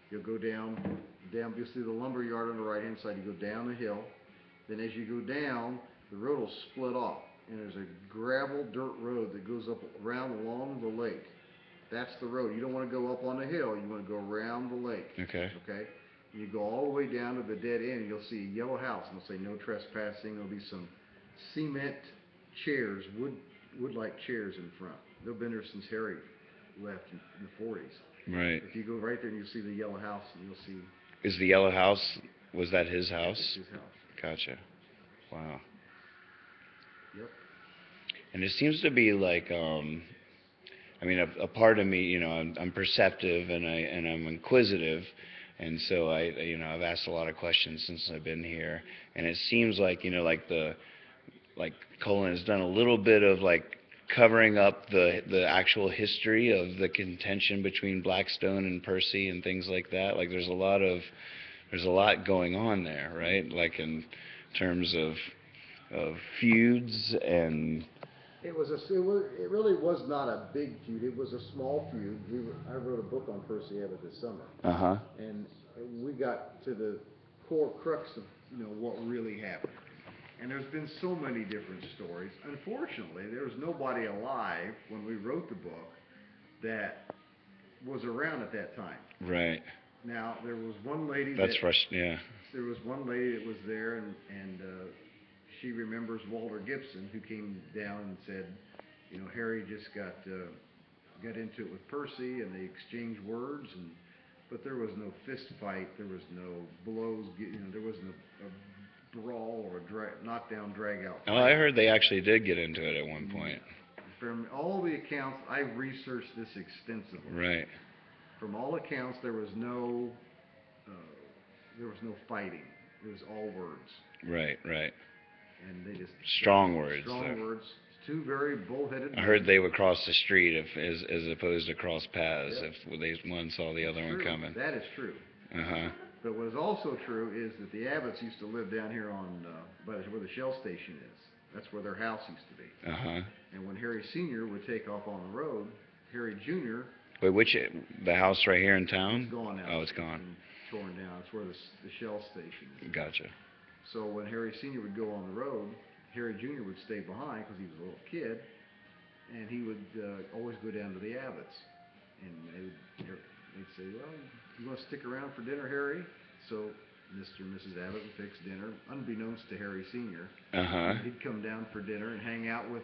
you'll go down, you'll see the lumber yard on the right-hand side. You go down the hill. Then as you go down, the road will split off, and there's a gravel dirt road that goes up around along the lake. That's the road. You don't want to go up on the hill. You want to go around the lake. Okay. Okay? You go all the way down to the dead end, and you'll see a yellow house, and it'll say no trespassing. There'll be some cement chairs, wood-like chairs in front. They've been there since Harry left in the 40s. Right. If you go right there, and you'll see the yellow house, and you'll see Is the yellow house, was that his it's house? his house. Gotcha. Wow. Yep. And it seems to be like, I mean, a part of me, you know, I'm perceptive and I'm inquisitive, and so I've asked a lot of questions since I've been here, and it seems like, you know, like Colin has done a little bit of like covering up the actual history of the contention between Blackstone and Percy and things like that. Like there's a lot going on there, right? Like in terms of feuds and. It really was not a big feud. It was a small feud. I wrote a book on Percy Abbott this summer, and we got to the core crux of what really happened. And there's been so many different stories. Unfortunately, there was nobody alive when we wrote the book that was around at that time. Right. Now there was one lady. That's yeah. There was one lady that was there, and she remembers Walter Gibson, who came down and said, Harry just got into it with Percy, and they exchanged words, but there was no fist fight, there was no blows, there wasn't a brawl or a knockdown, drag out fight. Oh, I heard they actually did get into it at one point. From all the accounts, I've researched this extensively. Right. From all accounts, there was no fighting. It was all words. Right. And they just strong words. Strong words. Two very bullheaded. I heard they would cross the street as opposed to cross paths if one saw the other one coming. That is true. Uh-huh. But what is also true is that the Abbotts used to live down here on where the Shell station is. That's where their house used to be. Uh-huh. And when Harry Sr. would take off on the road, Harry Jr. Wait, the house right here in town? It's gone now. Oh, it's gone. It's torn down. It's where the Shell station is. Gotcha. So when Harry Sr. would go on the road, Harry Jr. would stay behind because he was a little kid, and he would always go down to the Abbotts. And they'd say, well, you want to stick around for dinner, Harry? So Mr. and Mrs. Abbott would fix dinner, unbeknownst to Harry Sr. Uh-huh. He'd come down for dinner and hang out with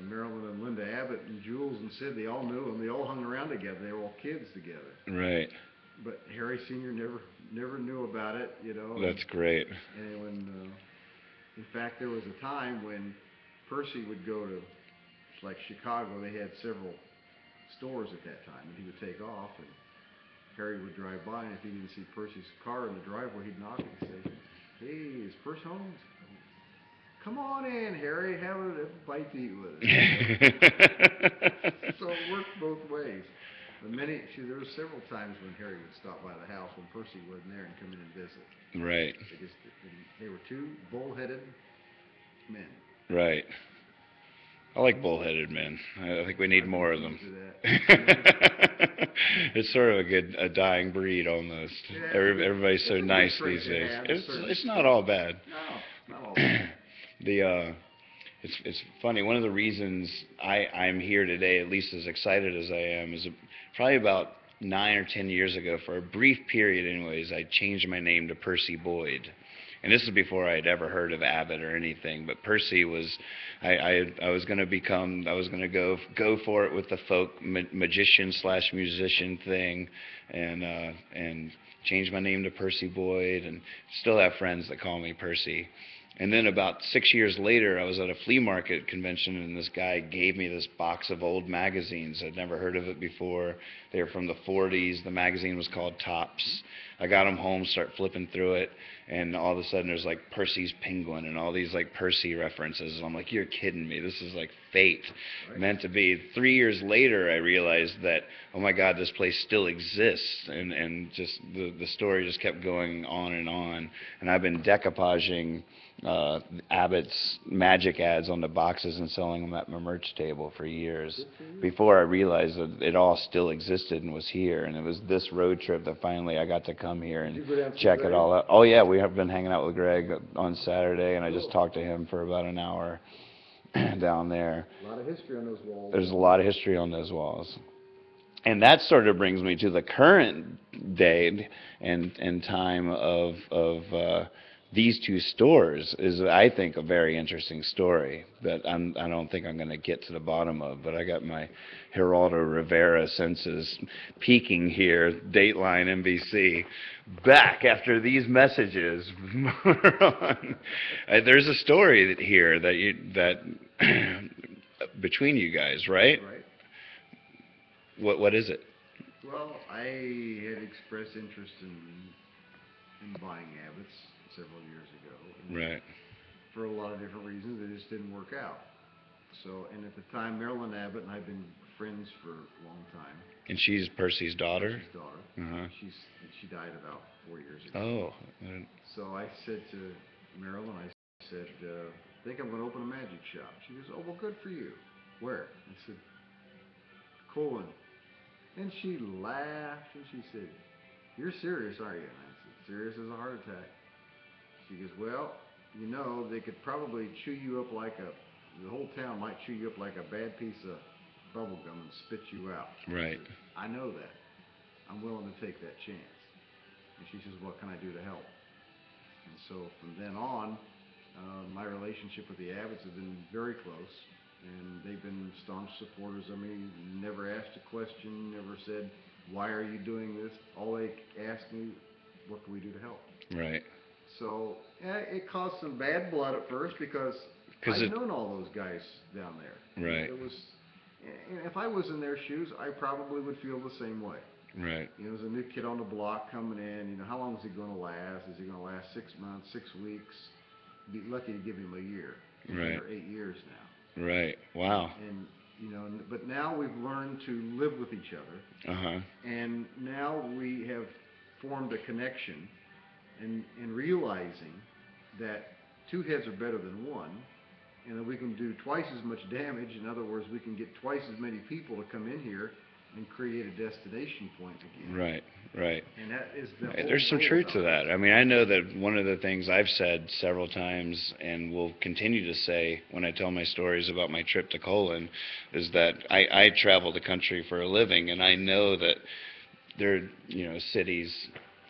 Marilyn and Linda Abbott and Jules and Sid. They all knew him. They all hung around together. They were all kids together. Right. But Harry Sr. never knew about it, That's great. And when, in fact, there was a time when Percy would go to, like Chicago, they had several stores at that time, and he would take off, and Harry would drive by, and if he didn't see Percy's car in the driveway, he'd knock and say, hey, is Percy home? Come on in, Harry, have a bite to eat with us. So it worked both ways. But there were several times when Harry would stop by the house when Percy wasn't there and come in and visit. Right. They were two bullheaded men. Right. I like bullheaded men. I think we need more of them. It's sort of a dying breed almost. Yeah, Everybody's so nice trait these to days. have, It's not all bad. No, not all bad. It's funny. One of the reasons I'm here today, at least as excited as I am, is probably about 9 or 10 years ago. For a brief period, anyways, I changed my name to Percy Boyd, and this is before I had ever heard of Abbott or anything. But Percy was, I was going to go for it with the folk magician / musician thing, and change my name to Percy Boyd, and still have friends that call me Percy. And then about 6 years later, I was at a flea market convention, and this guy gave me this box of old magazines. I'd never heard of it before. They were from the 40s. The magazine was called Tops. I got them home, start flipping through it, and all of a sudden there's like Percy's penguin and all these like Percy references. And I'm like, you're kidding me. This is like fate meant to be. 3 years later, I realized that, oh my God, this place still exists. And just the story just kept going on. And I've been decoupaging Abbott's magic ads on the boxes and selling them at my merch table for years before I realized that it all still existed and was here. And it was this road trip that finally I got to come here and check it all out. Oh yeah, we have been hanging out with Greg on Saturday, and I just talked to him for about an hour down there. A lot of history on those walls. There's a lot of history on those walls. And that sort of brings me to the current day and time of these two stores is, I think, a very interesting story that I don't think I'm going to get to the bottom of. But I got my Geraldo Rivera senses peaking here, Dateline NBC, back after these messages. There's a story here that between you guys, right? Right. What is it? Well, I had expressed interest in buying Abbott's several years ago. And Right. for a lot of different reasons, it just didn't work out. So, and at the time, Marilyn Abbott and I had been friends for a long time. And she's Percy's daughter? His daughter. Uh-huh. She died about 4 years ago. Oh. So I said to Marilyn, I said, I think I'm going to open a magic shop. She goes, oh, well, good for you. Where? I said, Colon. And she laughed and she said, you're serious, aren't you? And I said, serious as a heart attack. She goes, well, you know, they could probably chew you up like the whole town might chew you up like a bad piece of bubble gum and spit you out. Right. I said, I know that. I'm willing to take that chance. And she says, what can I do to help? And so from then on, my relationship with the Abbotts has been very close. And they've been staunch supporters of me, never asked a question, never said, why are you doing this? All they asked me, what can we do to help? Right. So, yeah, it caused some bad blood at first because I'd known all those guys down there. Right. It was, and if I was in their shoes, I probably would feel the same way. Right. You know, there's a new kid on the block coming in, you know, how long is he going to last? Is he going to last 6 months, 6 weeks? Be lucky to give him a year. Right. Or 8 years now. Right. Wow. And you know, but now we've learned to live with each other. Uh-huh. And now we have formed a connection, and realizing that two heads are better than one, and that we can do twice as much damage. In other words, we can get twice as many people to come in here and create a destination point again. Right. Right. And that is the whole There's some goal truth of to it. that. I mean, I know that one of the things I've said several times and will continue to say when I tell my stories about my trip to Colon is that I travel the country for a living, and I know that there are, you know, cities,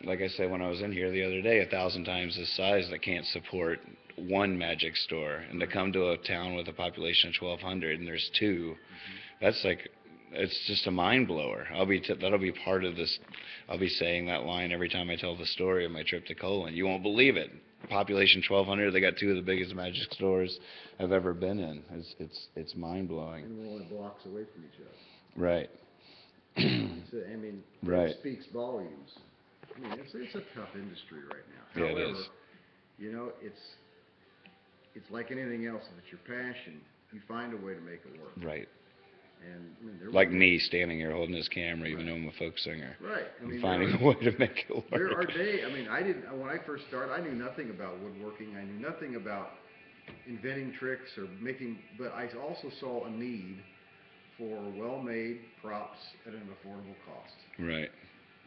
like I said when I was in here the other day, 1,000 times this size that can't support one magic store. And to come to a town with a population of 1,200 and there's two, that's like, it's just a mind blower. That'll be part of this. I'll be saying that line every time I tell the story of my trip to Colon. You won't believe it. Population 1,200. They got two of the biggest magic stores I've ever been in. It's mind blowing. And we're only blocks away from each other. Right. So, I mean, Right. it speaks volumes. I mean, it's a tough industry right now. Yeah, it However, is. you know, it's like anything else. If it's your passion, you find a way to make it work. Right. And I mean, there Like were- me standing here holding this camera, even though I'm a folk singer. Right. I mean, I'm finding a way to make it work. there are days. I mean, when I first started, I knew nothing about woodworking. I knew nothing about inventing tricks or making. But I also saw a need for well-made props at an affordable cost. Right.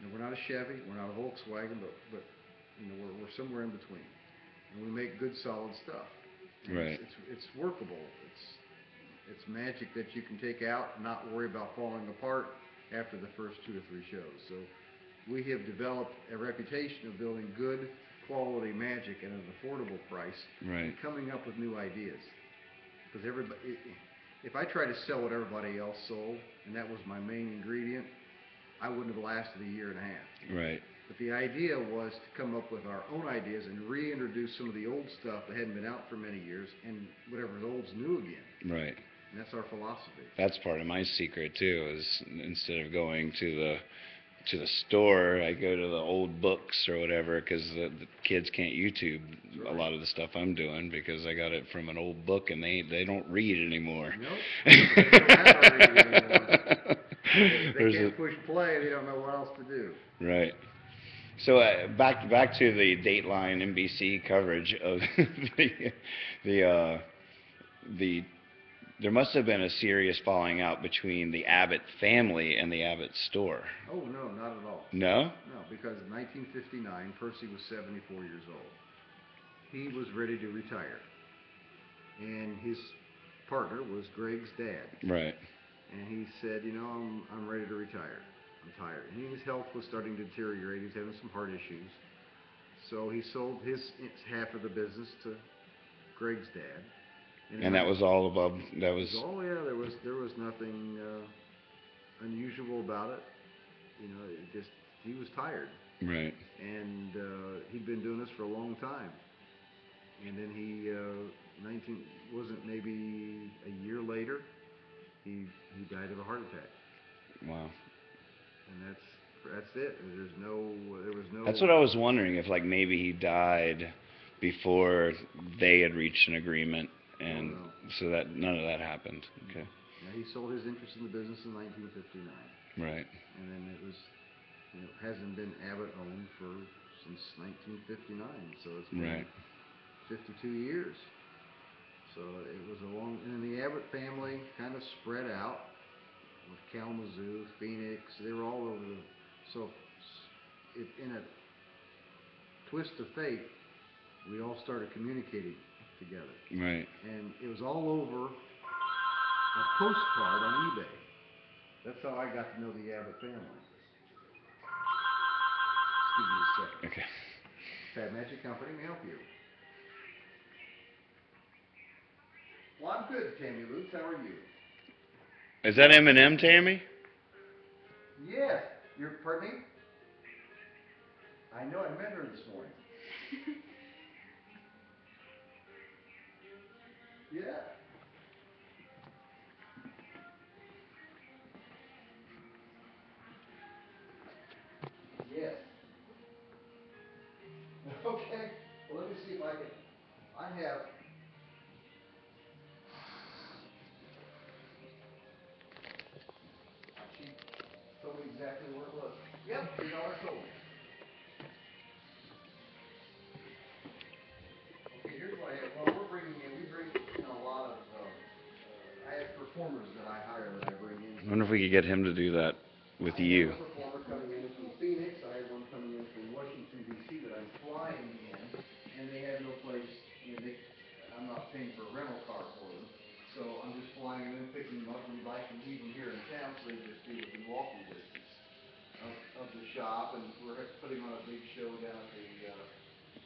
You know, we're not a Chevy, we're not a Volkswagen, but you know, we're somewhere in between, and we make good, solid stuff. And Right. It's workable. It's magic that you can take out and not worry about falling apart after the first 2 or 3 shows. So we have developed a reputation of building good, quality magic at an affordable price, Right. and coming up with new ideas. Because if I try to sell what everybody else sold, and that was my main ingredient, I wouldn't have lasted a year and a half. Right. But the idea was to come up with our own ideas and reintroduce some of the old stuff that hadn't been out for many years, and whatever's old's new again. Right. And that's our philosophy. That's part of my secret too, is instead of going to to the store, I go to the old books or whatever, because the kids can't YouTube a lot of the stuff I'm doing because I got it from an old book and they don't read anymore. Nope. They don't have to read anymore. If they There's can't push play, they don't know what else to do. Right. So back to the Dateline NBC coverage of the the there must have been a serious falling out between the Abbott family and the Abbott store. Oh, no, not at all. No? No, because in 1959, Percy was 74 years old. He was ready to retire. And his partner was Greg's dad. Right. And he said, you know, I'm ready to retire. I'm tired. And his health was starting to deteriorate. He was having some heart issues. So he sold his half of the business to Greg's dad. And that was all above, that was... Oh yeah, there was nothing unusual about it. You know, it just, he was tired. Right. And he'd been doing this for a long time. And then he, wasn't maybe a year later, he died of a heart attack. Wow. And that's it. There was no... That's what I was wondering, if like maybe he died before they had reached an agreement. And so that none of that happened. Okay. Yeah, he sold his interest in the business in 1959. Right. And then it was, you know, hasn't been Abbott owned since 1959. So it's been 52 years. So it was a long, and the Abbott family kind of spread out with Kalamazoo, Phoenix. They were all over the. So in a twist of fate, we all started communicating together. Right. And it was all over a postcard on eBay. That's how I got to know the Abbott family. Excuse me a second. Okay. Fab Magic Company, may I help you? Well, I'm good, Tammy Lutz. How are you? Is that M&M, Tammy? Yes. Pardon me? I know, I met her this morning. Yeah. Yes. Okay. Well, let me see if I can. I have. She told me exactly where it was. Yep, $3 told me. Okay, here's what I have. Well, we bring in a lot of, I have performers that I hire that I bring in. I wonder if we could get him to do that with you. I have a performer coming in from Phoenix. I have one coming in from Washington, D.C. that I'm flying in, and they have no place, you know, I'm not paying for a rental car for them. So I'm just flying them in, picking them up, and I can leave them here in town so they just be within walking distance of the shop. And we're putting on a big show down at the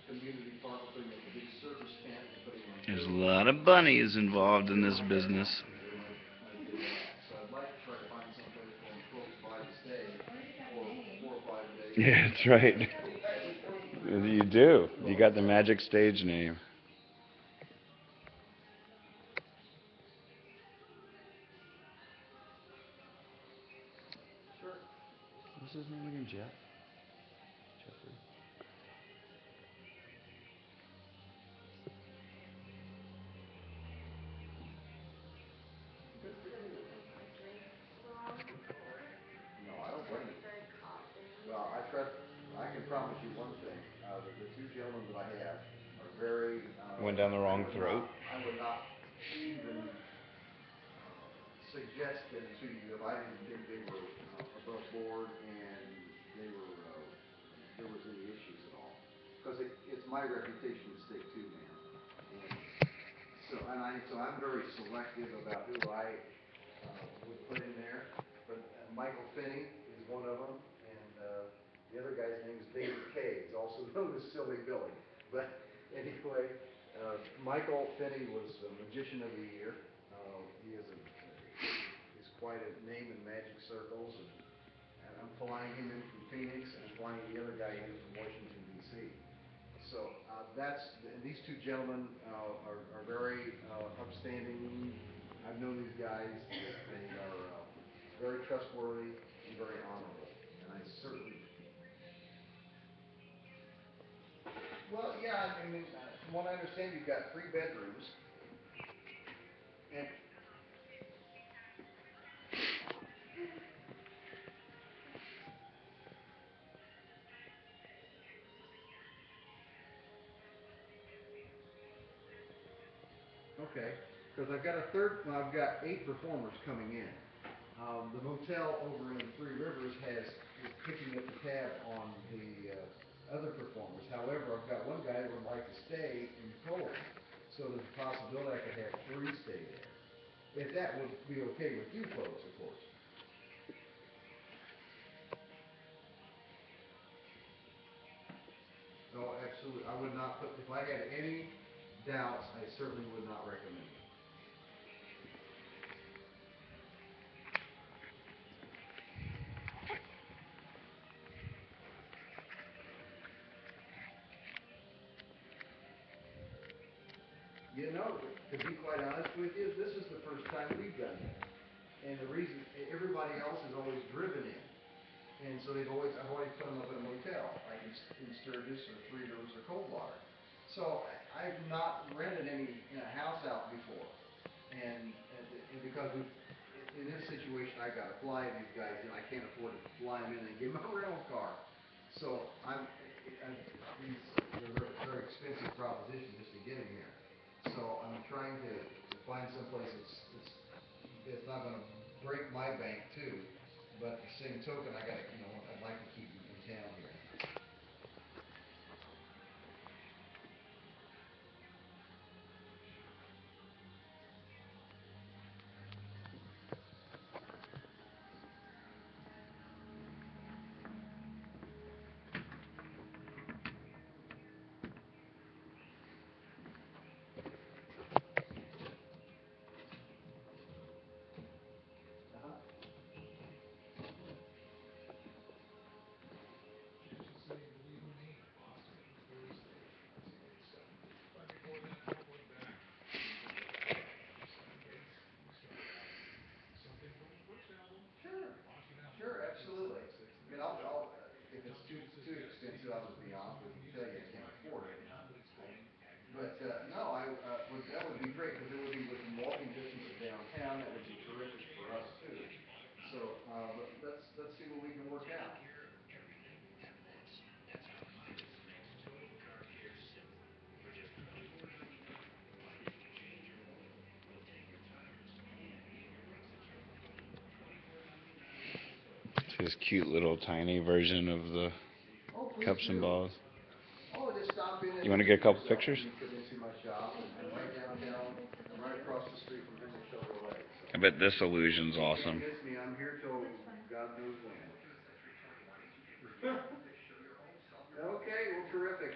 community park, putting up a big circus tent and putting on. There's a lot of bunnies involved in this business. So I'd like to try to find someplace for them close by to stay for 4 or 5 days. Yeah, that's right. You do. You got the magic stage name. Sure. What's his name again, Jeff? Jeffrey. No, I don't blame you. Well, I can promise you one thing. The two gentlemen that I have are very... Went down the wrong throat. I would not even suggest them to you if I didn't think they were above board and there was any issues at all. Because it's my reputation at stake too, man. And so I'm very selective about who I would put in there. But Michael Finney is one of them, and the other guy's name is David Kay. He's also known as Silly Billy. But anyway, Michael Finney was Magician of the Year. He's quite a name in magic circles, and I'm flying him in from Phoenix, and I'm flying the other guy in from Washington, D.C. So these two gentlemen are very upstanding. I've known these guys. They are very trustworthy and very honorable. And certainly. Well, yeah, I mean, from what I understand, you've got 3 bedrooms. And okay, because I've got well, I've got 8 performers coming in. The motel over in Three Rivers is picking up the tab on the other performers. However, I've got one guy that would like to stay in Cole, so there's a possibility I could have 3 stay there. If that would be okay with you folks, of course. No, absolutely. I would not put, if I had any doubts, I certainly would not recommend it. You know, to be quite honest with you, this is the first time we've done that. And the reason, everybody else has always driven in. And so I've always put them up in a motel, like in Sturgis or Three Rivers or Coldwater. So I've not rented any house out before. And because in this situation, I gotta fly these guys in, I can't afford to fly them in and give them a rental car. So they're a very expensive proposition just to get them here. So I'm trying to find someplace that's not gonna break my bank too. But at the same token, I'd like to keep them in town here. Sure, absolutely. I mean, if it's too expensive, I'll just be honest with you and tell you I can't afford it. But no, that would be great because it would be within walking distance of downtown. That would be terrific for us too. So let's see what we can work out. His cute little tiny version of the cups and balls. Oh, just stop in. You want to get a couple pictures? You come into my shop and right downtown, right across the street from Henry Chevrolet. I bet this illusion's awesome. Kiss me, I'm here till God knows when. Okay, well, terrific.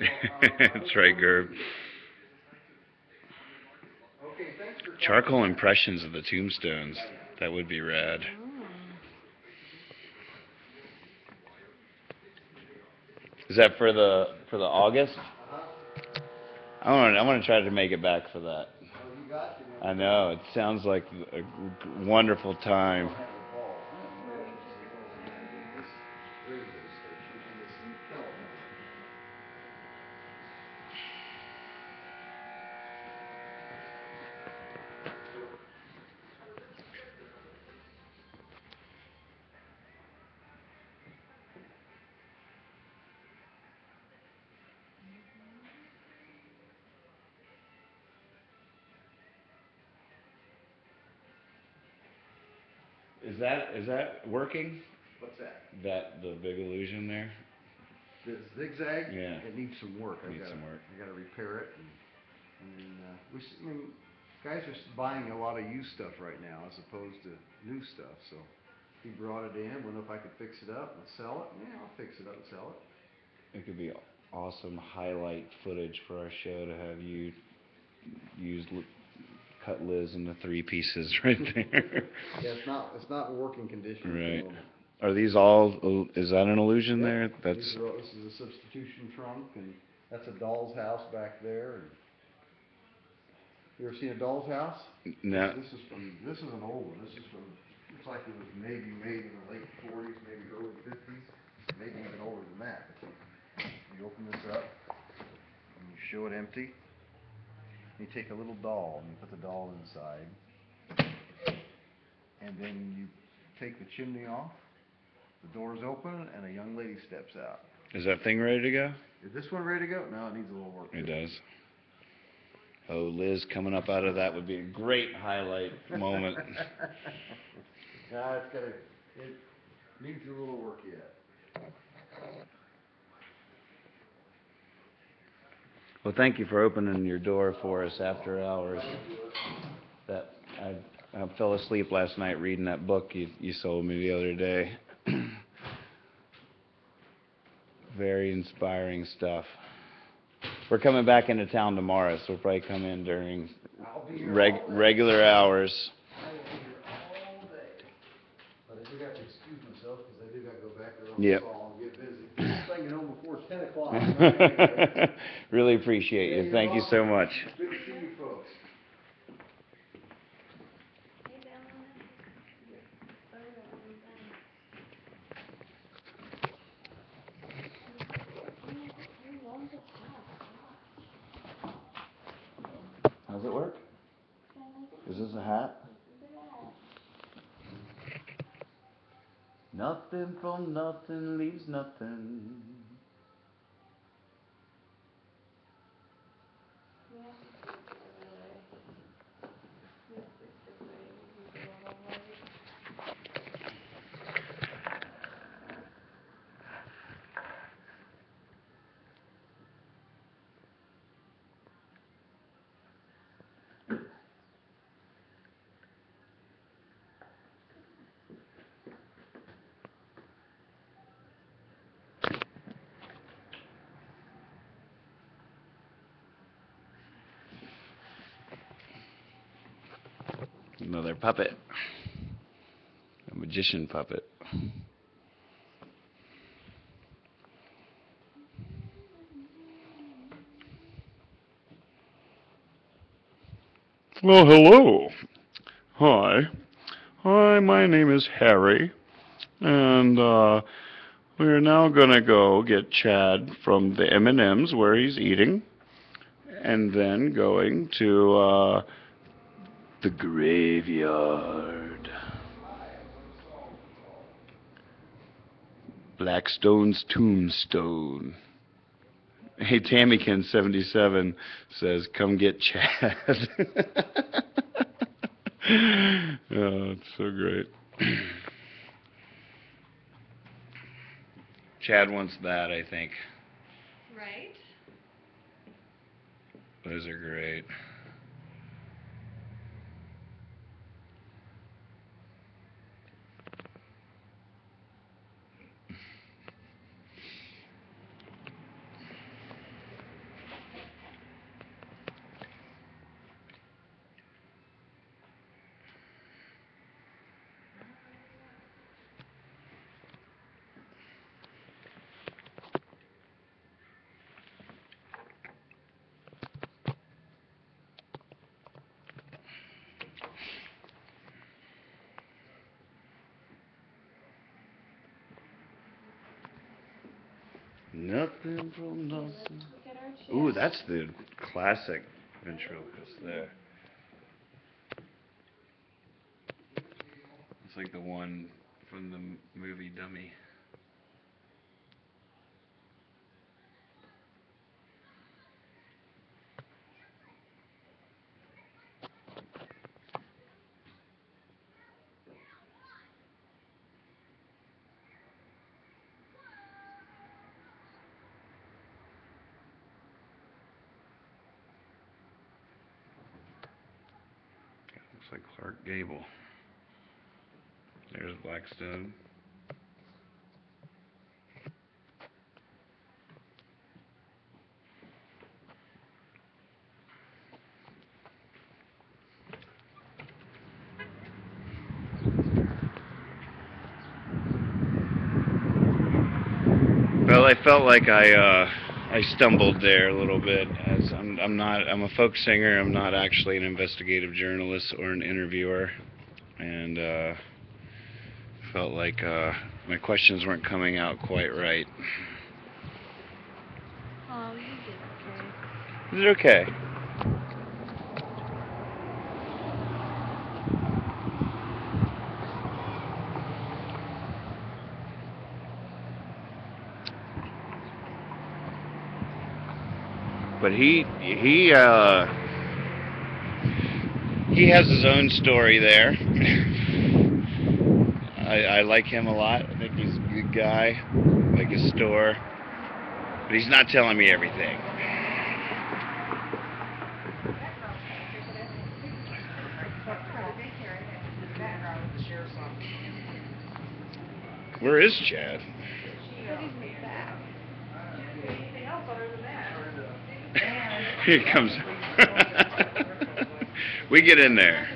That's right, Gerb. Okay, thanks for Charcoal impressions of the tombstones. That would be rad. Is that for the August? I want to try to make it back for that. Oh, you got to. I know, it sounds like a wonderful time. Is that working? What's that? The big illusion there? The zigzag? Yeah. It needs some work. I gotta repair it. Guys are buying a lot of used stuff right now as opposed to new stuff. So he brought it in, wonder if I could fix it up and sell it. Yeah, I'll fix it up and sell it. It could be awesome highlight footage for our show to have you cut Liz into 3 pieces right there. Yeah, it's not in working condition. Right. Are these all, is that an illusion there? This is a substitution trunk, and that's a doll's house back there. And you ever seen a doll's house? No. This is an old one. This is from, looks like it was maybe made in the late 40s, maybe early 50s. it empty. You take a little doll and you put the doll inside. And then you take the chimney off, the door's open, and a young lady steps out. Is that thing ready to go? Is this one ready to go? No, it needs a little work. It does. Oh, Liz coming up out of that would be a great highlight moment. Yeah, it needs a little work yet. Well, thank you for opening your door for us after hours. I fell asleep last night reading that book you sold me the other day. Very inspiring stuff. We're coming back into town tomorrow, so we'll probably come in during regular hours. I will be here all day. But I do have to excuse myself because I do got to go back there on Yep. the call and get busy. If I can get home before 10 o'clock. Really appreciate you. Thank you so much. Good to see you folks. How's it work? Is this a hat? Nothing from nothing leaves nothing. Another puppet. A magician puppet. Well, hello. Hi. Hi, my name is Harry. And we're now going to go get Chad from the M&Ms where he's eating. And then going to the graveyard. Blackstone's tombstone. Hey, Tammykin77 says, come get Chad. Oh, it's so great. Chad wants that, I think. Right? Those are great. Nothing from nothing. Ooh, that's the classic ventriloquist there. It's like the one from the movie Dummy. Looks like Clark Gable. There's Blackstone. Well, I felt like I stumbled there a little bit, as I'm a folk singer. I'm not actually an investigative journalist or an interviewer, and felt like my questions weren't coming out quite right. Oh, you did okay. did okay. But he has his own story there. I like him a lot. I think he's a good guy. I like his store. But he's not telling me everything. Where is Chad? Here he comes. We get in there.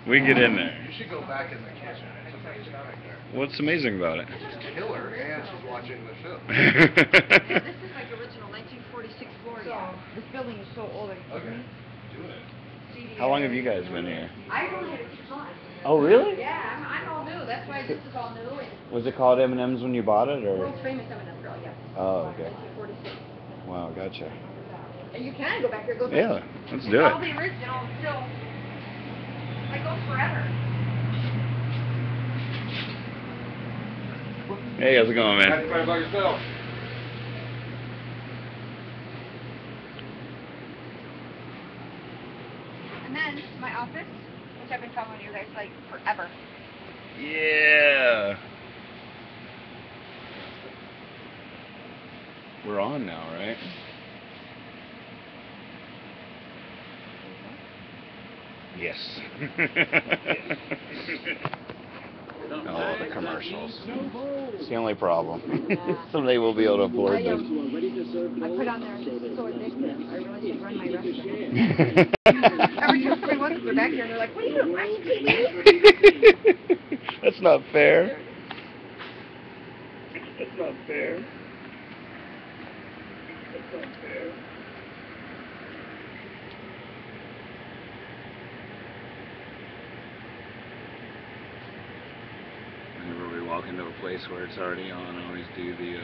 We get in there. You should go back in the kitchen. It's amazing back there. What's amazing about it? It's killer, and she's watching the show. Yeah, this is like original 1946 Florida. This building is so old. Okay. Doing it. How long have you guys been here? I've only had it 6 months. Oh, really? Yeah, I'm all new. That's why this is all new. And Was it called M&M's when you bought it, or? world's famous M&M girl, yeah. Oh, okay. 1946. Wow, gotcha. And you can go back there. Go back. Yeah, let's do All it. the original still. It goes forever. Hey, how's it going, man? About yourself. And then my office, which I've been talking to you guys like forever. Yeah. We're on now, right? Yes. Oh, the commercials. It's the only problem. Someday we'll be able to afford this. I put on there, so addictive. I really should run my restaurant. Every time somebody wants to go back here, and they're like, what are you doing? Watching TV? That's not fair. That's not fair. That's not fair. Whenever we walk into a place where it's already on, I always do the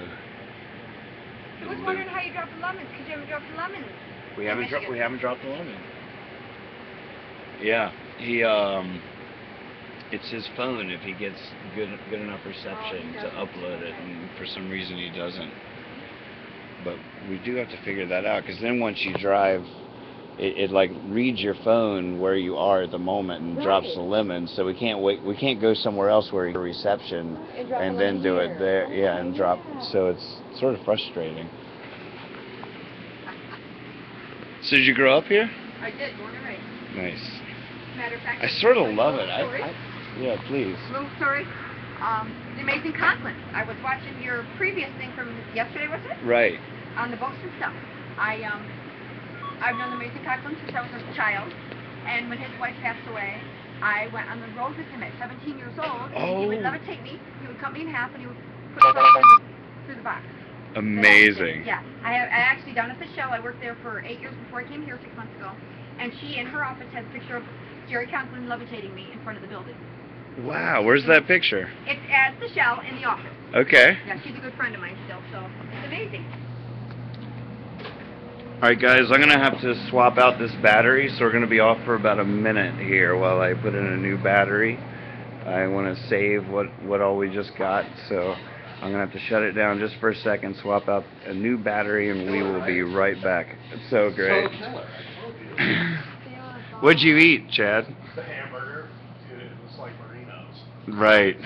I was wondering how you dropped the lemons, because you haven't dropped the lemons. We haven't dropped the lemon. Yeah, he it's his phone if he gets good enough reception to upload it, and for some reason he doesn't. But we do have to figure that out, because then once you drive, it like reads your phone where you are at the moment and drops the lemon. So we can't go somewhere else where you get reception and then do it there. Yeah, and drop. So it's sort of frustrating. So did you grow up here? I did, born and raised. Nice. Matter of fact, I sort of love it. Story. Yeah, please. Little story. The Amazing Conklin. I was watching your previous thing from yesterday, was it? Right. On the boats and stuff. I've known the Amazing Conklin since I was a child, and when his wife passed away, I went on the road with him at 17 years old, and he would levitate me, he would cut me in half, and he would put it through the box. Amazing. Yeah. I actually, down at the Shell, I worked there for 8 years before I came here 6 months ago, and she, in her office, has a picture of Jerry Conklin levitating me in front of the building. Wow, where's that picture? It's at the Shell in the office. Okay. Yeah, she's a good friend of mine still, so it's amazing. Alright guys, I'm going to have to swap out this battery, so we're going to be off for about a minute here while I put in a new battery. I want to save what all we just got, so I'm going to have to shut it down just for a second, swap out a new battery, and we will be right back. It's so great. What'd you eat, Chad? The hamburger, dude, it was like Marinos. Right.